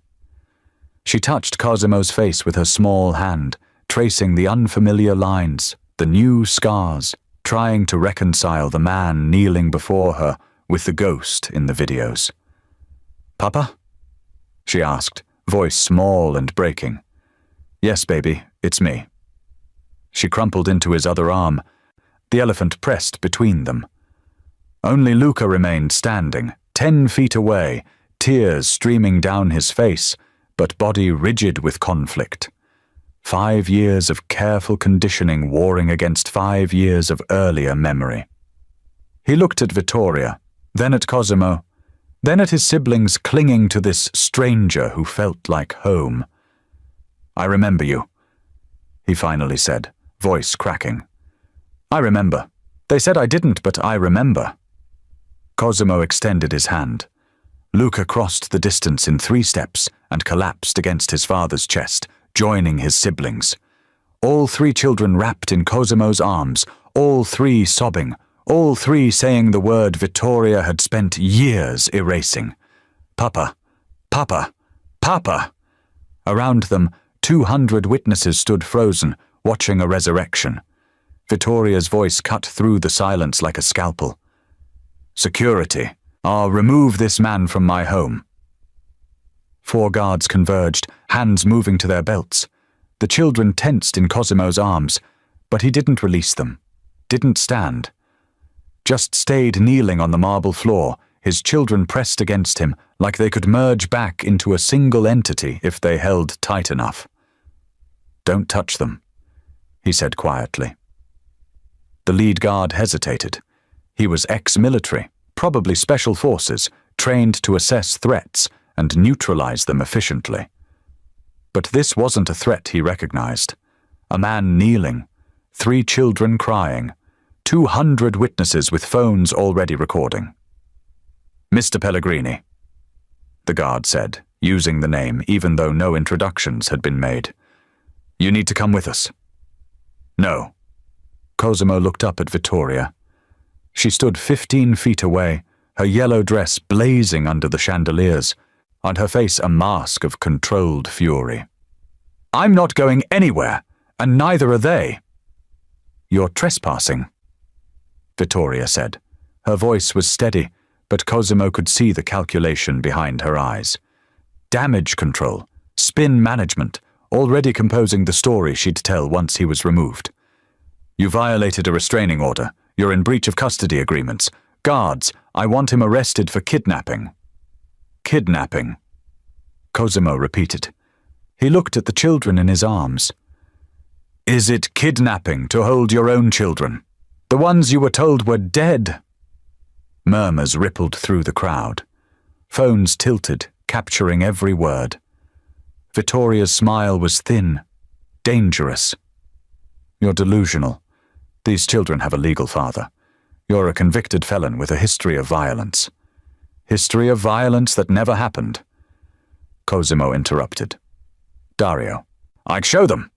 She touched Cosimo's face with her small hand, tracing the unfamiliar lines, the new scars, trying to reconcile the man kneeling before her with the ghost in the videos. "Papa?" she asked, voice small and breaking. "Yes, baby, it's me." She crumpled into his other arm. The elephant pressed between them. Only Luca remained standing, 10 feet away, tears streaming down his face, but body rigid with conflict. 5 years of careful conditioning warring against 5 years of earlier memory. He looked at Vittoria, then at Cosimo, then at his siblings clinging to this stranger who felt like home. "I remember you," he finally said, voice cracking. "I remember. They said I didn't, but I remember." Cosimo extended his hand. Luca crossed the distance in 3 steps and collapsed against his father's chest, joining his siblings. All 3 children wrapped in Cosimo's arms, all 3 sobbing, all 3 saying the word Vittoria had spent years erasing. "Papa, Papa, Papa!" Around them, 200 witnesses stood frozen, watching a resurrection. Vittoria's voice cut through the silence like a scalpel. "Security, remove this man from my home." 4 guards converged, hands moving to their belts. The children tensed in Cosimo's arms, but he didn't release them, didn't stand. Just stayed kneeling on the marble floor, his children pressed against him like they could merge back into a single entity if they held tight enough. "Don't touch them," he said quietly. The lead guard hesitated. He was ex-military, probably special forces, trained to assess threats and neutralize them efficiently. But this wasn't a threat he recognized. A man kneeling, 3 children crying, 200 witnesses with phones already recording. "Mr. Pellegrini," the guard said, using the name even though no introductions had been made. "You need to come with us." "No." Cosimo looked up at Vittoria. She stood 15 feet away, her yellow dress blazing under the chandeliers, on her face a mask of controlled fury. "I'm not going anywhere, and neither are they." "You're trespassing," Vittoria said. Her voice was steady, but Cosimo could see the calculation behind her eyes. Damage control, spin management, already composing the story she'd tell once he was removed. "You violated a restraining order. You're in breach of custody agreements. Guards, I want him arrested for kidnapping." "Kidnapping," Cosimo repeated. He looked at the children in his arms. "Is it kidnapping to hold your own children? The ones you were told were dead?" Murmurs rippled through the crowd. Phones tilted, capturing every word. Vittoria's smile was thin, dangerous. "You're delusional. These children have a legal father. You're a convicted felon with a history of violence. History of violence that never happened." Cosimo interrupted. "Dario, I'd show them."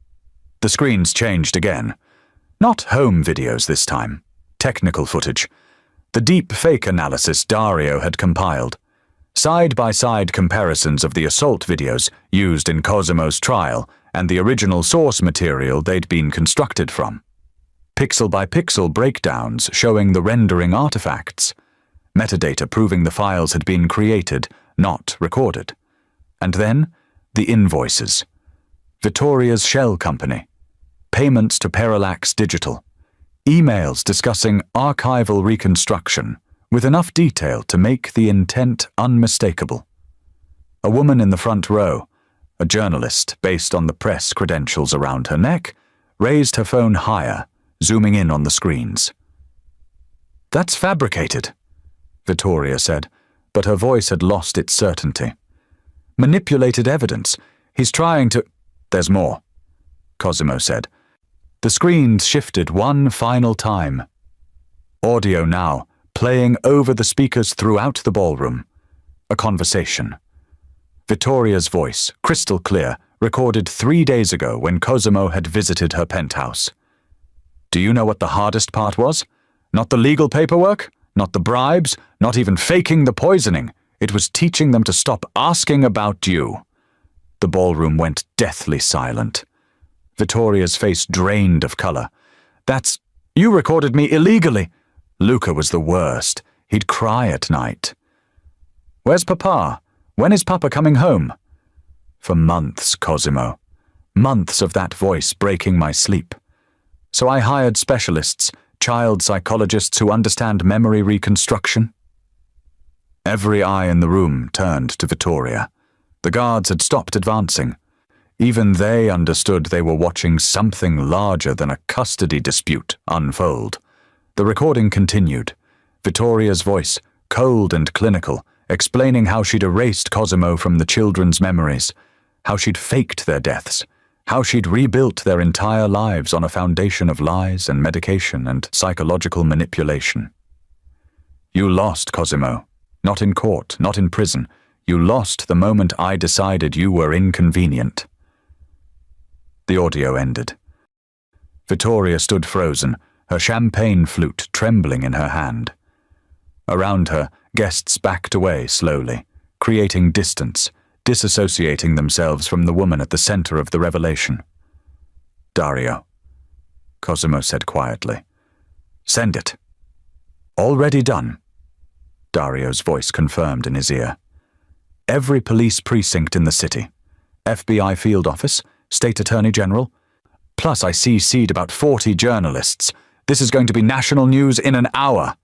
The screens changed again. Not home videos this time. Technical footage. The deep fake analysis Dario had compiled. Side-by-side comparisons of the assault videos used in Cosimo's trial and the original source material they'd been constructed from. Pixel-by-pixel breakdowns showing the rendering artifacts. Metadata proving the files had been created, not recorded. And then, the invoices. Vittoria's shell company. Payments to Parallax Digital. Emails discussing archival reconstruction, with enough detail to make the intent unmistakable. A woman in the front row, a journalist based on the press credentials around her neck, raised her phone higher, zooming in on the screens. "That's fabricated," Vittoria said, but her voice had lost its certainty. "Manipulated evidence. He's trying to—" "There's more," Cosimo said. The screens shifted one final time. Audio now, playing over the speakers throughout the ballroom. A conversation. Vittoria's voice, crystal clear, recorded 3 days ago when Cosimo had visited her penthouse. "Do you know what the hardest part was? Not the legal paperwork, not the bribes, not even faking the poisoning. It was teaching them to stop asking about you." The ballroom went deathly silent. Vittoria's face drained of color. "You recorded me illegally." Luca was the worst. He'd cry at night. "Where's Papa? When is Papa coming home?" For months, Cosimo. Months of that voice breaking my sleep. So I hired specialists, child psychologists who understand memory reconstruction. Every eye in the room turned to Vittoria. The guards had stopped advancing. Even they understood they were watching something larger than a custody dispute unfold. The recording continued. Vittoria's voice, cold and clinical, explaining how she'd erased Cosimo from the children's memories, how she'd faked their deaths, how she'd rebuilt their entire lives on a foundation of lies and medication and psychological manipulation. "You lost, Cosimo. Not in court, not in prison. You lost the moment I decided you were inconvenient." The audio ended. Vittoria stood frozen, her champagne flute trembling in her hand. Around her, guests backed away slowly, creating distance, disassociating themselves from the woman at the center of the revelation. "Dario," Cosimo said quietly. "Send it." "Already done," Dario's voice confirmed in his ear. "Every police precinct in the city, FBI field office, State Attorney General. Plus I CC'd about 40 journalists. This is going to be national news in an hour."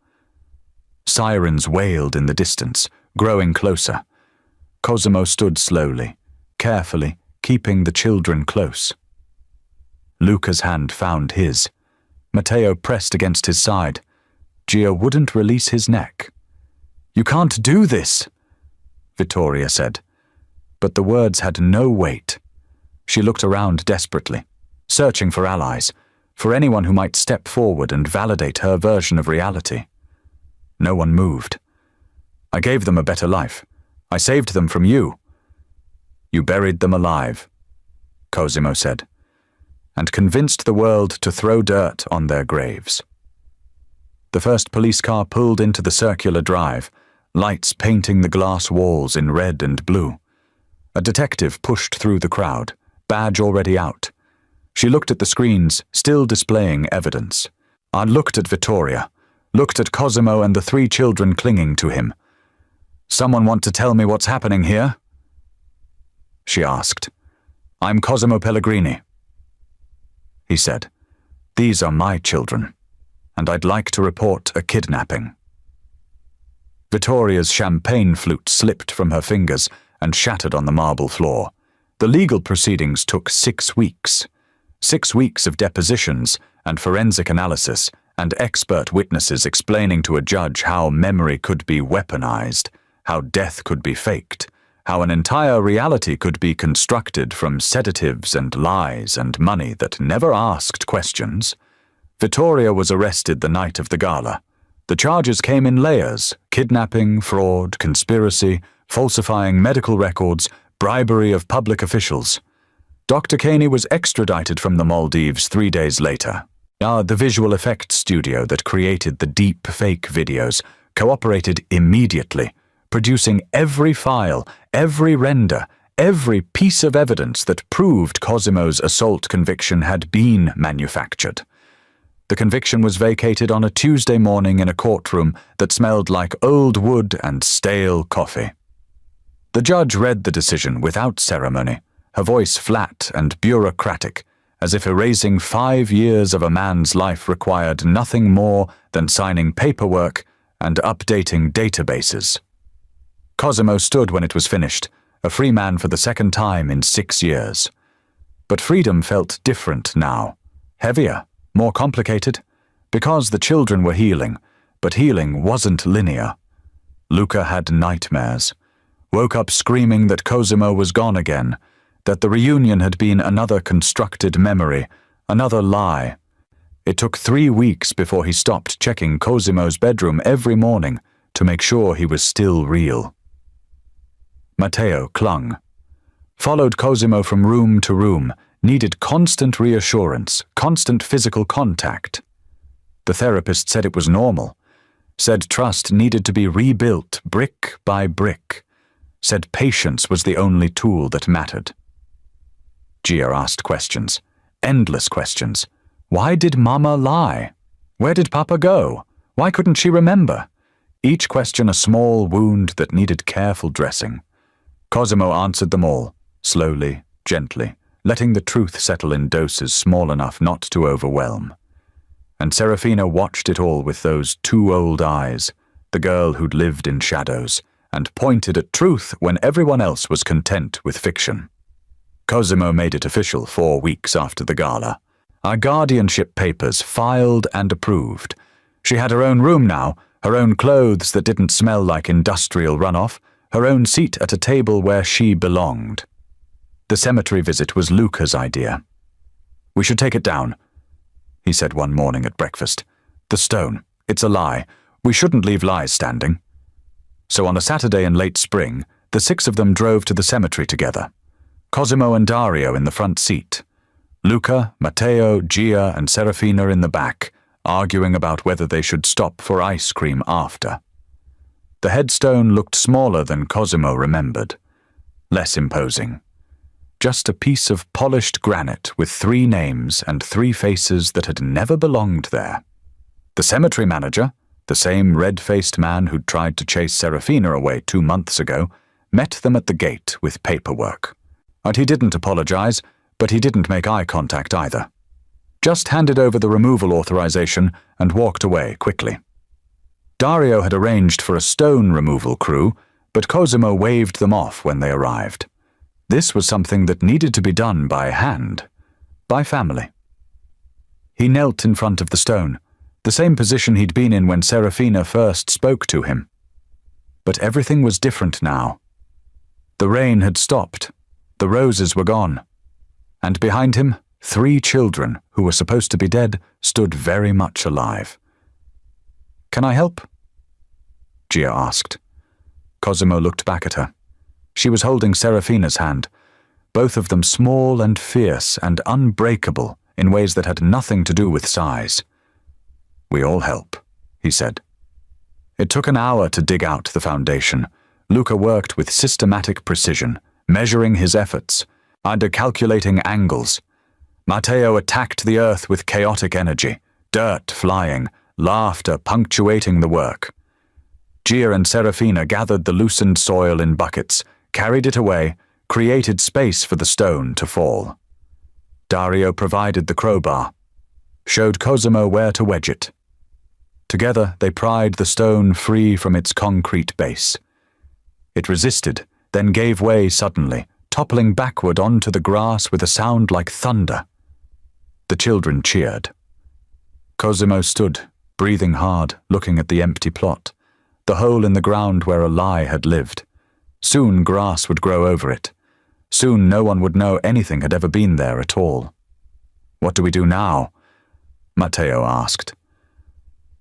Sirens wailed in the distance, growing closer. Cosimo stood slowly, carefully, keeping the children close. Luca's hand found his. Matteo pressed against his side. Gia wouldn't release his neck. "You can't do this," Vittoria said. But the words had no weight. She looked around desperately, searching for allies, for anyone who might step forward and validate her version of reality. No one moved. "I gave them a better life. I saved them from you." "You buried them alive," Cosimo said, "and convinced the world to throw dirt on their graves." The first police car pulled into the circular drive, lights painting the glass walls in red and blue. A detective pushed through the crowd, badge already out. She looked at the screens, still displaying evidence. I looked at Vittoria, looked at Cosimo and the 3 children clinging to him. "Someone want to tell me what's happening here?" she asked. "I'm Cosimo Pellegrini." He said, "These are my children, and I'd like to report a kidnapping." Vittoria's champagne flute slipped from her fingers and shattered on the marble floor. The legal proceedings took 6 weeks. 6 weeks of depositions and forensic analysis and expert witnesses explaining to a judge how memory could be weaponized, how death could be faked, how an entire reality could be constructed from sedatives and lies and money that never asked questions. Vittoria was arrested the night of the gala. The charges came in layers: kidnapping, fraud, conspiracy, falsifying medical records, bribery of public officials. Dr. Caney was extradited from the Maldives 3 days later. The visual effects studio that created the deep fake videos cooperated immediately, producing every file, every render, every piece of evidence that proved Cosimo's assault conviction had been manufactured. The conviction was vacated on a Tuesday morning in a courtroom that smelled like old wood and stale coffee. The judge read the decision without ceremony, her voice flat and bureaucratic, as if erasing 5 years of a man's life required nothing more than signing paperwork and updating databases. Cosimo stood when it was finished, a free man for the second time in 6 years. But freedom felt different now, heavier, more complicated, because the children were healing, but healing wasn't linear. Luca had nightmares, woke up screaming that Cosimo was gone again, that the reunion had been another constructed memory, another lie. It took 3 weeks before he stopped checking Cosimo's bedroom every morning to make sure he was still real. Matteo clung, followed Cosimo from room to room, needed constant reassurance, constant physical contact. The therapist said it was normal, said trust needed to be rebuilt brick by brick, said patience was the only tool that mattered. Gia asked questions, endless questions. Why did Mama lie? Where did Papa go? Why couldn't she remember? Each question a small wound that needed careful dressing. Cosimo answered them all, slowly, gently, letting the truth settle in doses small enough not to overwhelm. And Serafina watched it all with those 2 old eyes, the girl who'd lived in shadows, and pointed at truth when everyone else was content with fiction. Cosimo made it official 4 weeks after the gala. Our guardianship papers filed and approved. She had her own room now, her own clothes that didn't smell like industrial runoff, her own seat at a table where she belonged. The cemetery visit was Luca's idea. "We should take it down," he said one morning at breakfast. "The stone, it's a lie. We shouldn't leave lies standing." So on a Saturday in late spring, the 6 of them drove to the cemetery together. Cosimo and Dario in the front seat. Luca, Matteo, Gia, and Serafina in the back, arguing about whether they should stop for ice cream after. The headstone looked smaller than Cosimo remembered, less imposing. Just a piece of polished granite with 3 names and 3 faces that had never belonged there. The cemetery manager, the same red-faced man who'd tried to chase Serafina away 2 months ago, met them at the gate with paperwork. And he didn't apologize, but he didn't make eye contact either. Just handed over the removal authorization and walked away quickly. Dario had arranged for a stone removal crew, but Cosimo waved them off when they arrived. This was something that needed to be done by hand, by family. He knelt in front of the stone, the same position he'd been in when Serafina first spoke to him. But everything was different now. The rain had stopped. The roses were gone. And behind him, 3 children, who were supposed to be dead, stood very much alive. "Can I help?" Gia asked. Cosimo looked back at her. She was holding Serafina's hand, both of them small and fierce and unbreakable in ways that had nothing to do with size. "We all help," he said. It took an hour to dig out the foundation. Luca worked with systematic precision, measuring his efforts, and calculating angles. Matteo attacked the earth with chaotic energy, dirt flying, laughter punctuating the work. Gia and Serafina gathered the loosened soil in buckets, carried it away, created space for the stone to fall. Dario provided the crowbar, showed Cosimo where to wedge it. Together they pried the stone free from its concrete base. It resisted, then gave way suddenly, toppling backward onto the grass with a sound like thunder. The children cheered. Cosimo stood, breathing hard, looking at the empty plot, the hole in the ground where a lie had lived. Soon grass would grow over it. Soon no one would know anything had ever been there at all. "What do we do now?" Matteo asked.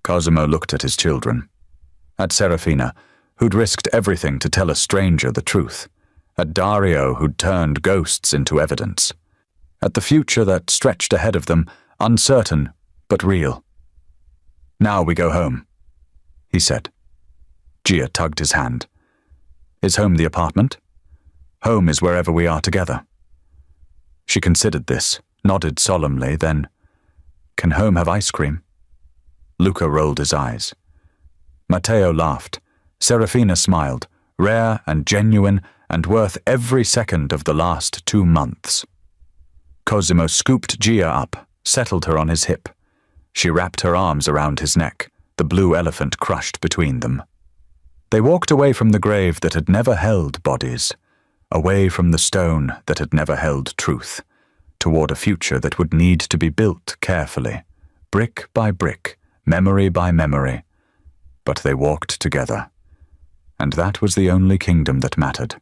Cosimo looked at his children. At Serafina, who'd risked everything to tell a stranger the truth. At Dario, who'd turned ghosts into evidence. At the future that stretched ahead of them, uncertain but real. "Now we go home," he said. Gia tugged his hand. "Is home the apartment? Home is wherever we are together." She considered this, nodded solemnly, then, "Can home have ice cream?" Luca rolled his eyes. Matteo laughed. Serafina smiled, rare and genuine and worth every second of the last 2 months. Cosimo scooped Gia up, settled her on his hip. She wrapped her arms around his neck, the blue elephant crushed between them. They walked away from the grave that had never held bodies, away from the stone that had never held truth, toward a future that would need to be built carefully, brick by brick, memory by memory. But they walked together, and that was the only kingdom that mattered.